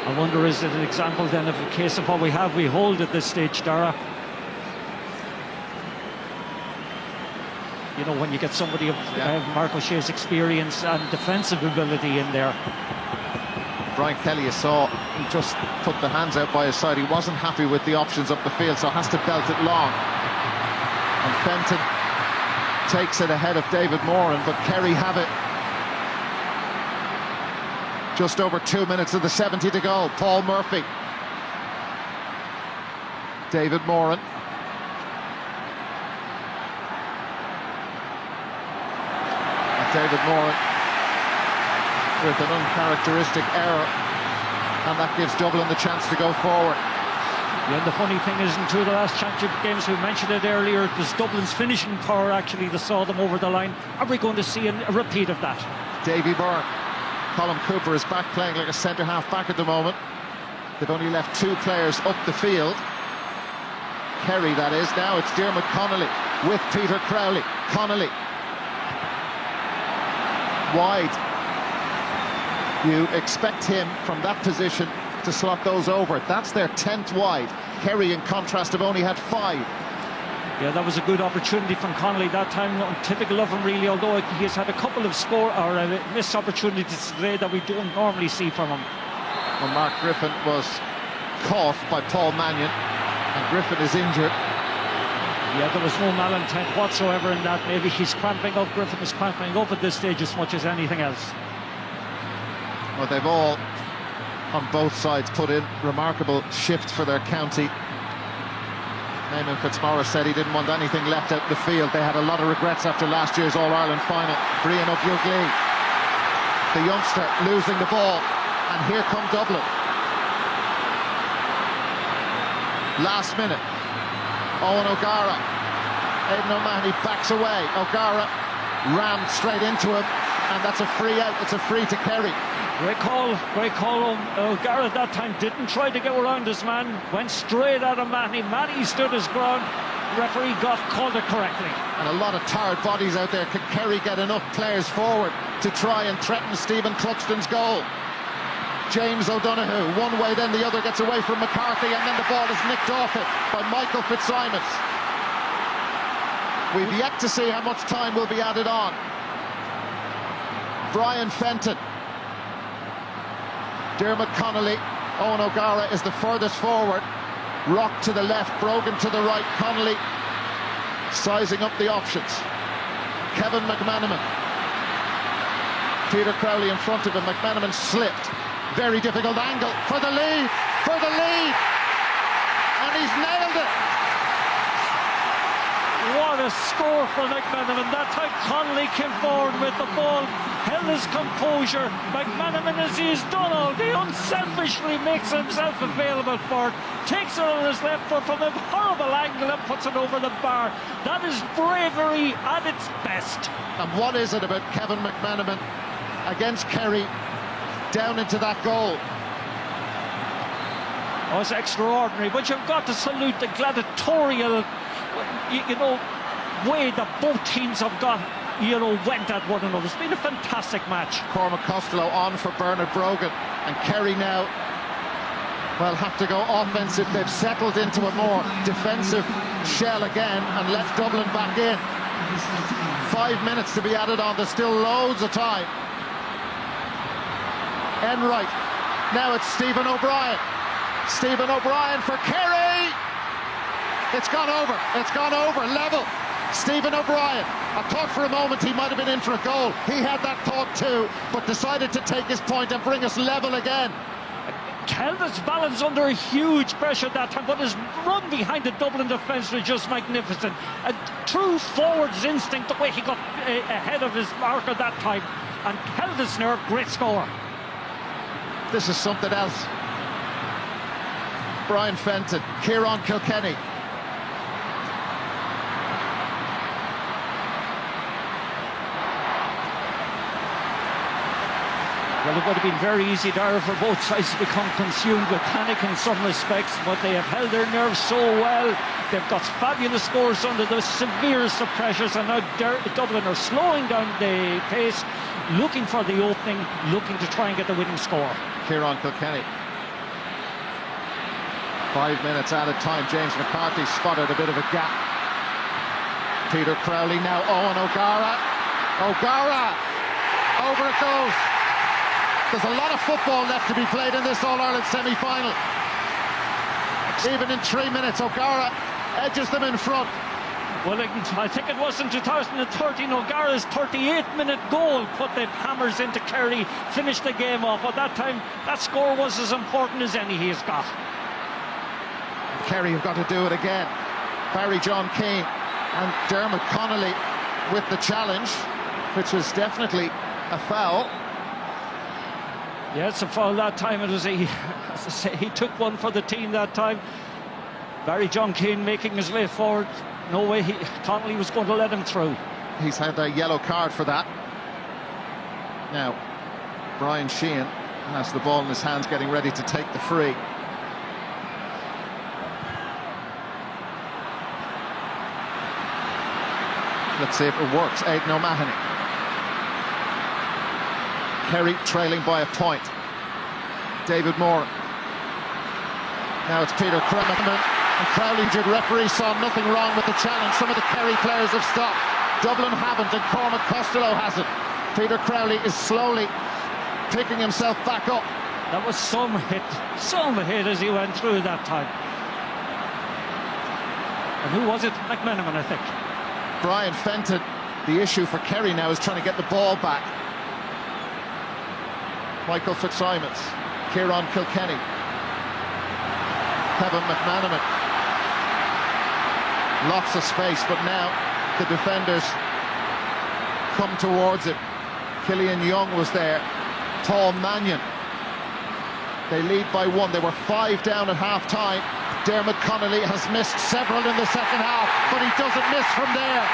I wonder, is it an example then of a case of what we hold at this stage, Dara? You know, when you get somebody of Mark O'Shea's experience and defensive ability in there. Brian Kelly, you saw, he just put the hands out by his side. He wasn't happy with the options up the field, so has to belt it long. And Fenton takes it ahead of David Moran, but Kerry have it. Just over 2 minutes of the 70 to go. Paul Murphy. David Moran. And David Moran with an uncharacteristic error, and that gives Dublin the chance to go forward. Yeah, and the funny thing is, in two of the last championship games, we mentioned it earlier, it was Dublin's finishing power actually that saw them over the line. Are we going to see a repeat of that? Davy Byrne. Colin Cooper is back playing like a centre-half back at the moment. They've only left 2 players up the field. Kerry, that is. Now it's Diarmuid Connolly with Peter Crowley. Connolly. Wide. You expect him from that position to slot those over. That's their 10th wide. Kerry, in contrast, have only had 5. Yeah, that was a good opportunity from Connolly that time. Typical of him, really, although he has had a couple of missed opportunities today that we don't normally see from him. Well, Mark Griffin was caught by Paul Mannion, and Griffin is injured. Yeah, there was no malintent whatsoever in that. Maybe he's cramping up. Griffin is cramping up at this stage as much as anything else. Well, they've all, on both sides, put in remarkable shift for their county. Eamon Fitzmaurice said he didn't want anything left out in the field. They had a lot of regrets after last year's All-Ireland final. Brian O'Buglee, the youngster, losing the ball. And here come Dublin. Last minute. Owen O'Gara. Aidan O'Mahony backs away. O'Gara rammed straight into him. And that's a free out. It's a free to Kerry. Great call. O'Gara at that time didn't try to get around this man. Went straight at him, Mahony. Mahony stood his ground. The referee called it correctly. And a lot of tired bodies out there. Can Kerry get enough players forward to try and threaten Stephen Cluxton's goal? James O'Donoghue, one way, then the other, gets away from McCarthy, and then the ball is nicked off it by Michael Fitzsimons. We've yet to see how much time will be added on. Brian Fenton. Diarmuid Connolly. Owen O'Gara is the furthest forward. Rock to the left, Brogan to the right. Connolly sizing up the options. Kevin McManaman. Peter Crowley in front of him. McManaman slipped. Very difficult angle for the lead. And he's nailed it. What a score for McManaman. That time Connolly came forward with the ball, held his composure. McManaman, as he's done all day, unselfishly makes himself available for it, takes it on his left foot from a horrible angle and puts it over the bar. That is bravery at its best. And what is it about Kevin McManaman against Kerry down into that goal? Oh, it's extraordinary, but you've got to salute the gladiatorial way that both teams have got, went at one another. It's been a fantastic match. Cormac Costello on for Bernard Brogan, and Kerry now, well, have to go offensive. They've settled into a more defensive shell again and let Dublin back in. 5 minutes to be added on. There's still loads of time. Enright. Now it's Stephen O'Brien. Stephen O'Brien for Kerry. It's gone over, level. Stephen O'Brien. I thought for a moment he might have been in for a goal. He had that thought too, but decided to take his point and bring us level again. Held his balance under huge pressure that time, but his run behind the Dublin defence was just magnificent. A true forwards instinct, the way he got ahead of his marker that time and held his nerve. Great score. This is something else. Brian Fenton, Kieran Kilkenny. Well, it would have been very easy there for both sides to become consumed with panic in some respects, but they have held their nerves so well. They've got fabulous scores under the severest of pressures, and now Dublin are slowing down the pace, looking for the opening, looking to try and get the winning score. Kieran Kilkenny. 5 minutes out of time. James McCarthy spotted a bit of a gap. Peter Crowley now. Owen O'Gara. O'Gara! Over it goes. There's a lot of football left to be played in this All-Ireland semi-final. Even in 3 minutes, O'Gara edges them in front. Well, I think it was in 2013, O'Gara's 38-minute goal put the hammers into Kerry, finished the game off. At that time, that score was as important as any he's got. Kerry have got to do it again. Barry John Keane and Dermot Connolly with the challenge, which is definitely a foul. Yeah, it's a foul that time. It was as I say, he took one for the team that time. Barry John Keane making his way forward. No way Connolly was going to let him through. He's had a yellow card for that. Now, Brian Sheehan has the ball in his hands, getting ready to take the free. Let's see if it works. Aidan O'Mahony. Kerry trailing by a point. David Moran. Now it's Peter Crowley. And Crowley, the referee, saw nothing wrong with the challenge. Some of the Kerry players have stopped. Dublin haven't, and Cormac Costello hasn't. Peter Crowley is slowly picking himself back up. That was some hit as he went through that time. And who was it? McMenamin, I think. Brian Fenton. The issue for Kerry now is trying to get the ball back. Michael Fitzsimons, Kieran Kilkenny, Kevin McManaman. Lots of space, but now the defenders come towards it. Killian Young was there, Paul Mannion. They lead by 1. They were 5 down at half-time. Dermot Connolly has missed several in the second half, but he doesn't miss from there.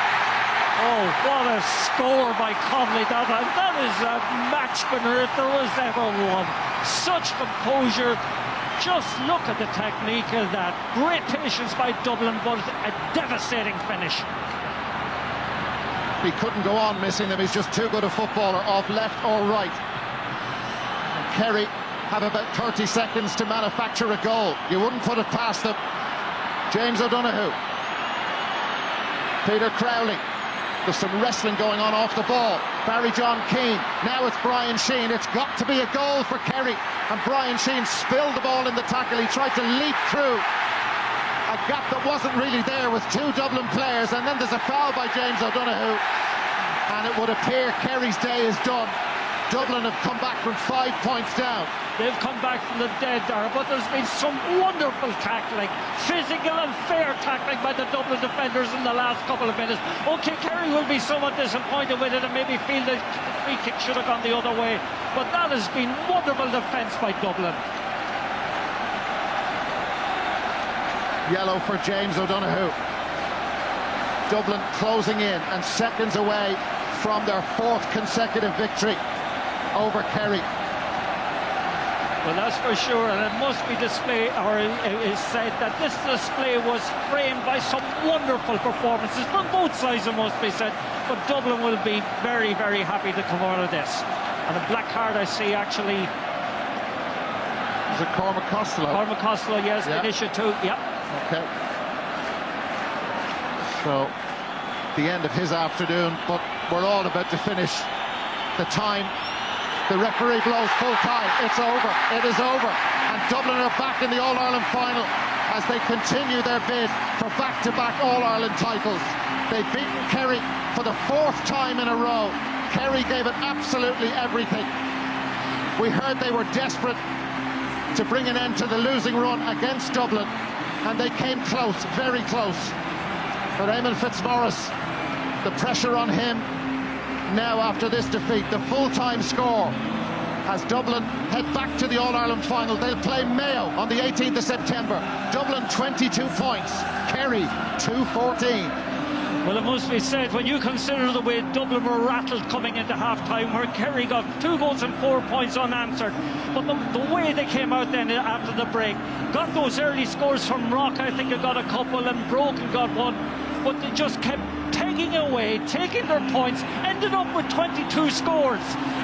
Oh, what a score by Connolly. That is a match winner if there was ever one. Such composure. Just look at the technique of that. Great patience by Dublin, but a devastating finish. He couldn't go on missing them. He's just too good a footballer, off left or right. And Kerry have about 30 seconds to manufacture a goal. You wouldn't put it past them. James O'Donoghue. Peter Crowley. There's some wrestling going on off the ball. Barry John Keane. Now it's Brian Sheehan. It's got to be a goal for Kerry. And Brian Sheehan spilled the ball in the tackle. He tried to leap through a gap that wasn't really there with 2 Dublin players. And then there's a foul by James O'Donoghue. And it would appear Kerry's day is done. Dublin have come back from 5 points down. They've come back from the dead there, but there's been some wonderful tackling, physical and fair tackling by the Dublin defenders in the last couple of minutes. OK, Kerry will be somewhat disappointed with it and maybe feel the free kick should have gone the other way, but that has been wonderful defence by Dublin. Yellow for James O'Donoghue. Dublin closing in and seconds away from their 4th consecutive victory over Kerry. Well, that's for sure, and it must be displayed, or it is said that this display was framed by some wonderful performances from both sides, it must be said, but Dublin will be very, very happy to come out of this. And a black card I see actually. Is it Cormac Costello? Cormac Costello, yes, yeah. An issue too, yeah. Okay. So, the end of his afternoon, but we're all about to finish the time. The referee blows full time. It's over. It is over. And Dublin are back in the All-Ireland final as they continue their bid for back-to-back All-Ireland titles. They've beaten Kerry for the 4th time in a row. Kerry gave it absolutely everything. We heard they were desperate to bring an end to the losing run against Dublin, and they came close, very close. But Eamon Fitzmaurice, the pressure on him now after this defeat, the full-time score as Dublin head back to the All-Ireland final. They'll play Mayo on the 18th of September. Dublin 22 points, Kerry 2-14. Well, it must be said, when you consider the way Dublin were rattled coming into half-time, where Kerry got 2 goals and 4 points unanswered, but the way they came out then after the break, got those early scores from Rock, I think it got a couple, and Broken got one, but they just kept taking away, taking their points, ended up with 22 scores,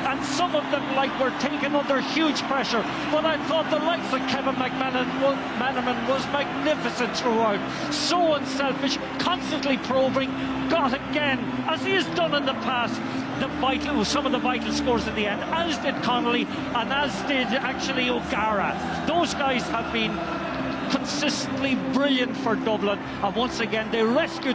and some of them were taken under huge pressure. But I thought the likes of Kevin McManaman was magnificent throughout, so unselfish, constantly probing, got again, as he has done in the past, some of the vital scores at the end, as did Connolly and as did actually O'Gara. Those guys have been consistently brilliant for Dublin, and once again they rescued